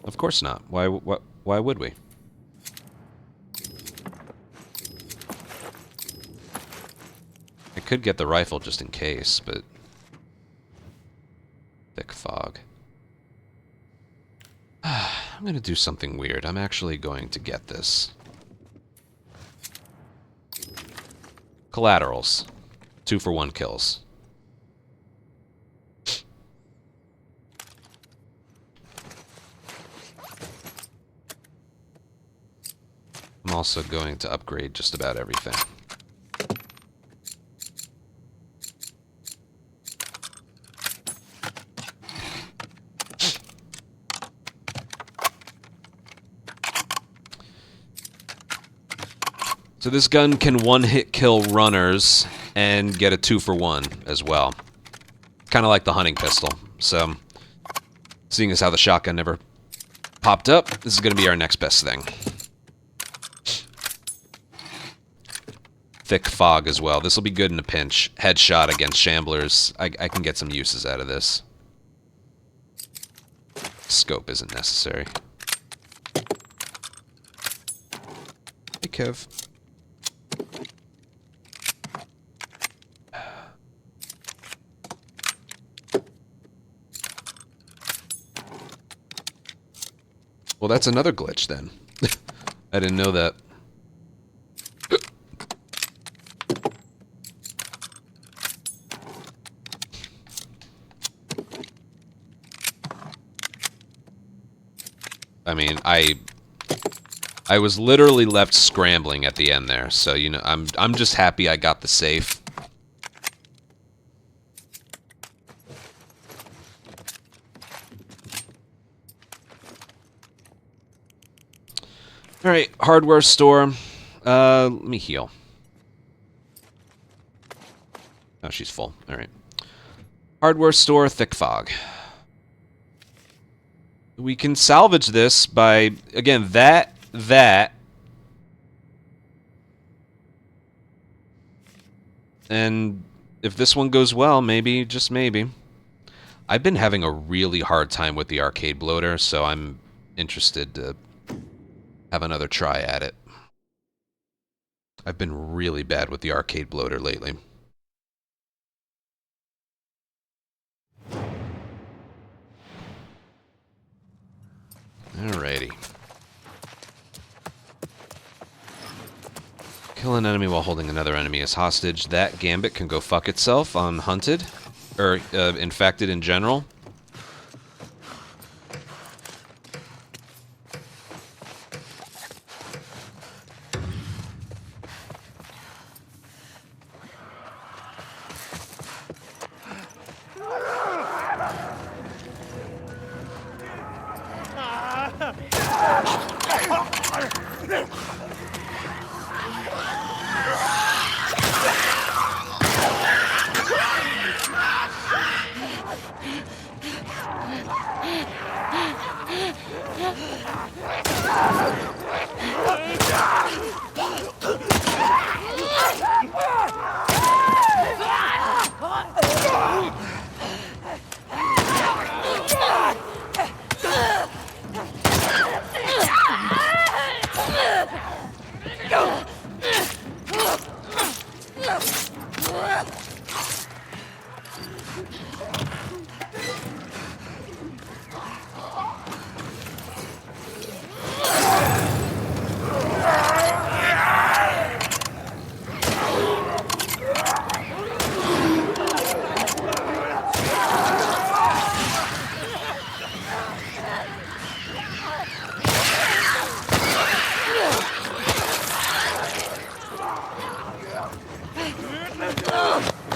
Of course not. Why would we? I could get the rifle just in case, but... Thick fog. I'm gonna do something weird. I'm actually going to get this. Collaterals. 2 for 1 kills. I'm also going to upgrade just about everything. So this gun can one-hit kill runners and get a 2-for-1 as well. Kind of like the hunting pistol. So, seeing as how the shotgun never popped up, this is going to be our next best thing. Thick fog as well. This will be good in a pinch. Headshot against shamblers. I can get some uses out of this. Scope isn't necessary. Hey, Kev. Well, that's another glitch then. I didn't know that. I mean, I was literally left scrambling at the end there, so you know, I'm just happy I got the safe. All right, hardware store. Let me heal. Oh, she's full. All right. Hardware store, thick fog. We can salvage this by, again, that. And if this one goes well, maybe, just maybe. I've been having a really hard time with the arcade bloater, so I'm interested to have another try at it. I've been really bad with the arcade bloater lately. Alrighty. Kill an enemy while holding another enemy as hostage. That gambit can go fuck itself on hunted, or infected in general.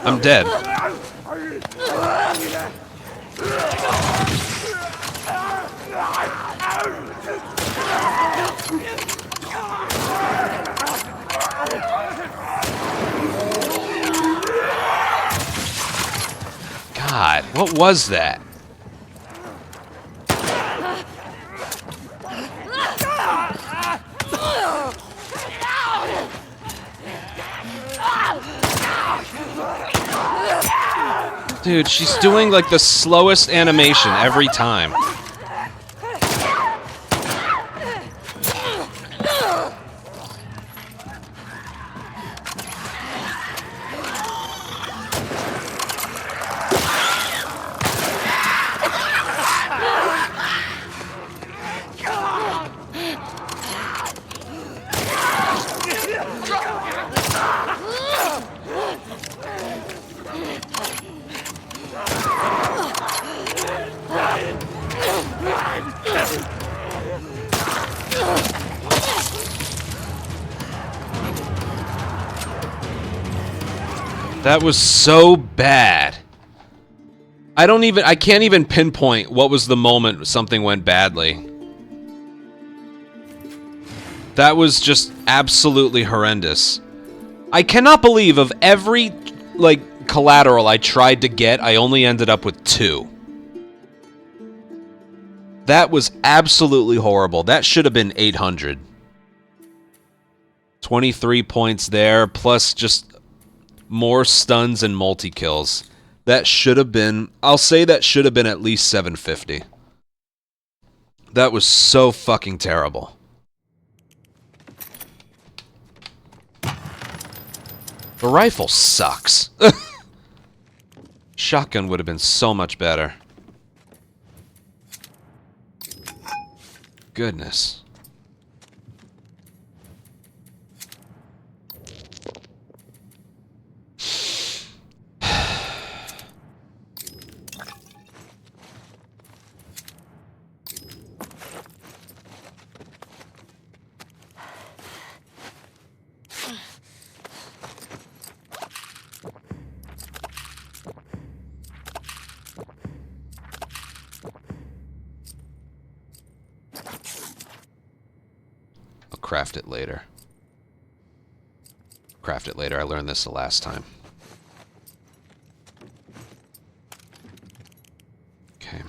I'm dead. God, what was that? Dude, she's doing like the slowest animation every time. That was so bad. I can't even pinpoint what was the moment something went badly. That was just absolutely horrendous. I cannot believe of every, like, collateral I tried to get, I only ended up with 2. That was absolutely horrible. That should have been 800. 23 points there, plus just more stuns and multi-kills. That should have been... I'll say that should have been at least 750. That was so fucking terrible. The rifle sucks. Shotgun would have been so much better. Goodness. Craft it later. Craft it later. I learned this the last time. Okay.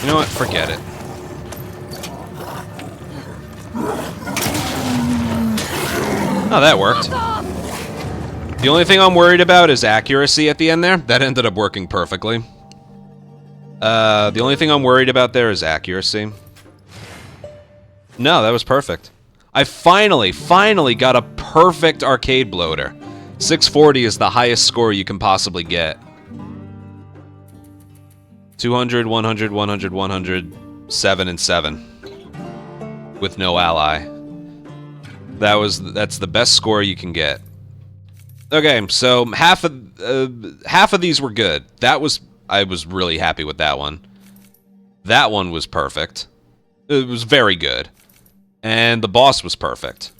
You know what? Forget it. Oh, that worked. The only thing I'm worried about is accuracy at the end there. That ended up working perfectly. The only thing I'm worried about there is accuracy. No, that was perfect. I finally got a perfect arcade bloater. 640 is the highest score you can possibly get. 200, 100, 100, 100, 7, and 7. With no ally. That's the best score you can get. Okay, so half of these were good. I was really happy with that one. That one was perfect. It was very good. And the boss was perfect.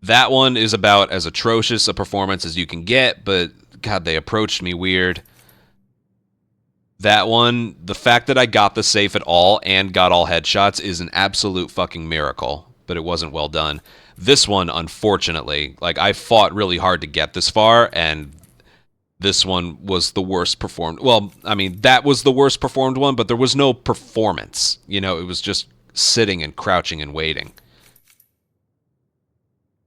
That one is about as atrocious a performance as you can get, but God, they approached me weird. That one, the fact that I got the safe at all and got all headshots is an absolute fucking miracle, but it wasn't well done. This one, unfortunately, like I fought really hard to get this far, and this one was the worst performed. Well, I mean, that was the worst performed one, but there was no performance. You know, it was just sitting and crouching and waiting.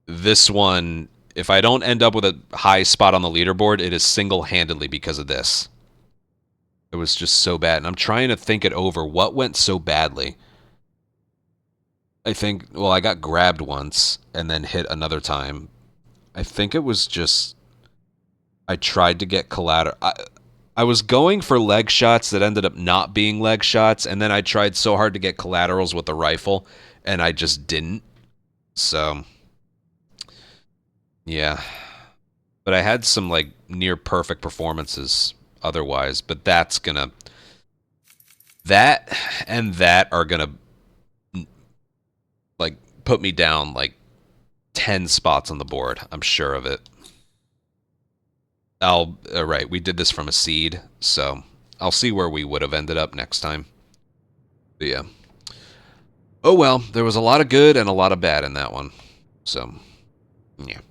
This one, if I don't end up with a high spot on the leaderboard, it is single-handedly because of this. It was just so bad, and I'm trying to think it over. What went so badly? I think, well, I got grabbed once and then hit another time. I think it was just I tried to get collateral. I was going for leg shots that ended up not being leg shots, and then I tried so hard to get collaterals with the rifle, and I just didn't. So, yeah. But I had some, like, near perfect performances otherwise, but that's gonna... That and that are gonna, like, put me down, like, 10 spots on the board. I'm sure of it. Right, we did this from a seed, so I'll see where we would have ended up next time. But yeah. Oh well, there was a lot of good and a lot of bad in that one. So, yeah.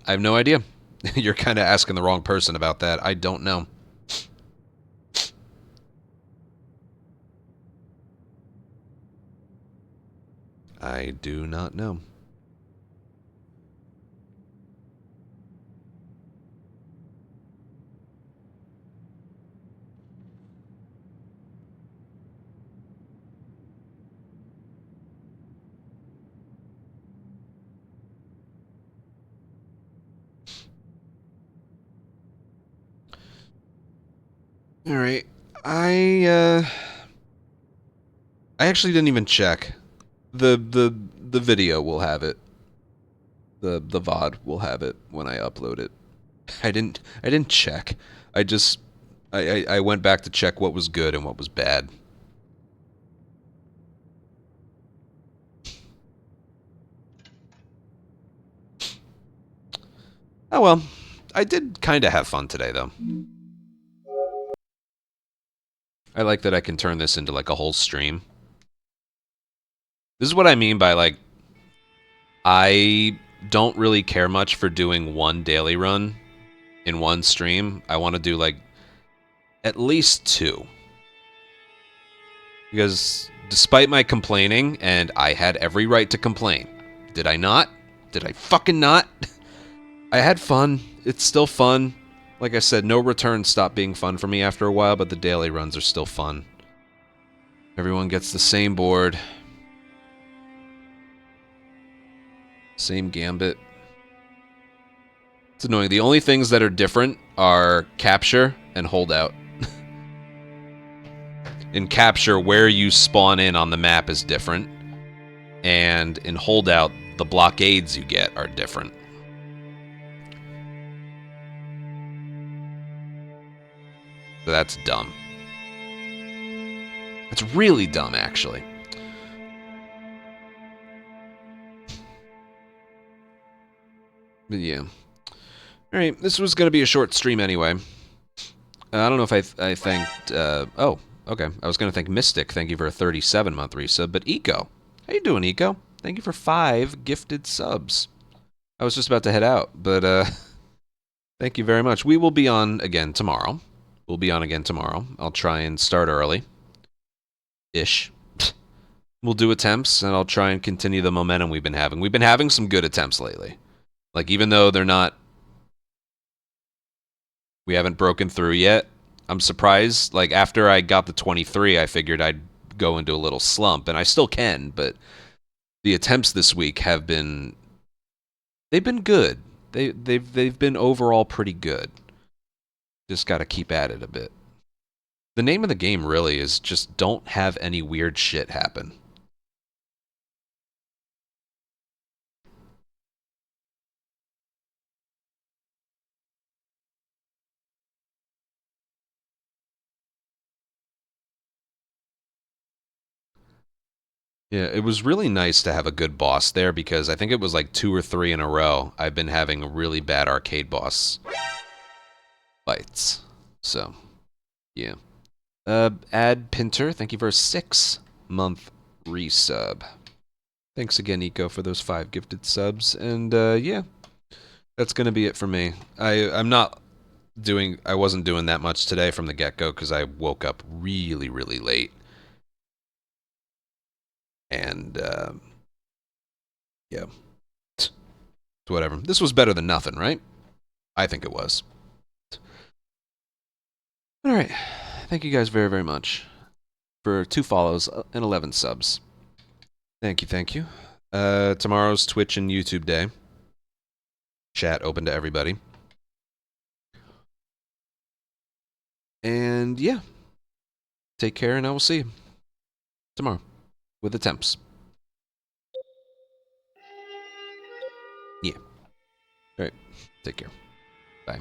I have no idea. You're kind of asking the wrong person about that. I don't know. I do not know. All right. I actually didn't even check. The video will have it. The VOD will have it when I upload it. I didn't check. I just I went back to check what was good and what was bad. Oh well. I did kind of have fun today though. I like that I can turn this into like a whole stream. This is what I mean by like I don't really care much for doing one daily run in one stream. I want to do like at least two. Because despite my complaining, and I had every right to complain, did I not? Did I fucking not? I had fun. It's still fun. Like I said, no returns stopped being fun for me after a while, but the daily runs are still fun. Everyone gets the same board. Same gambit. It's annoying. The only things that are different are capture and holdout. In capture, where you spawn in on the map is different. And in holdout, the blockades you get are different. So that's dumb. That's really dumb, actually. But yeah. Alright, this was going to be a short stream anyway. I don't know if I thanked... oh, okay. I was going to thank Mystic. Thank you for a 37-month resub. But Eco. How you doing, Eco? Thank you for 5 gifted subs. I was just about to head out, but thank you very much. We will be on again tomorrow. We'll be on again tomorrow. I'll try and start early. Ish. We'll do attempts, and I'll try and continue the momentum we've been having. We've been having some good attempts lately. Like, even though they're not... We haven't broken through yet. I'm surprised. Like, after I got the 23, I figured I'd go into a little slump, and I still can, but the attempts this week have been... They've been good. They've been overall pretty good. Just got to keep at it a bit. The name of the game really is just don't have any weird shit happen. Yeah, it was really nice to have a good boss there because I think it was like 2 or 3 in a row I've been having really bad arcade boss fights. So, yeah. Ad Pinter, thank you for a 6-month resub. Thanks again, Eco, for those 5 gifted subs. And yeah, that's gonna be it for me. I wasn't doing that much today from the get-go because I woke up really, really late. And yeah, it's whatever. This was better than nothing, right? I think it was. All right. Thank you guys very, very much for 2 follows and 11 subs. Thank you, thank you. Tomorrow's Twitch and YouTube day. Chat open to everybody. And yeah, take care, and I will see you tomorrow with the temps. Yeah. All right. Take care. Bye.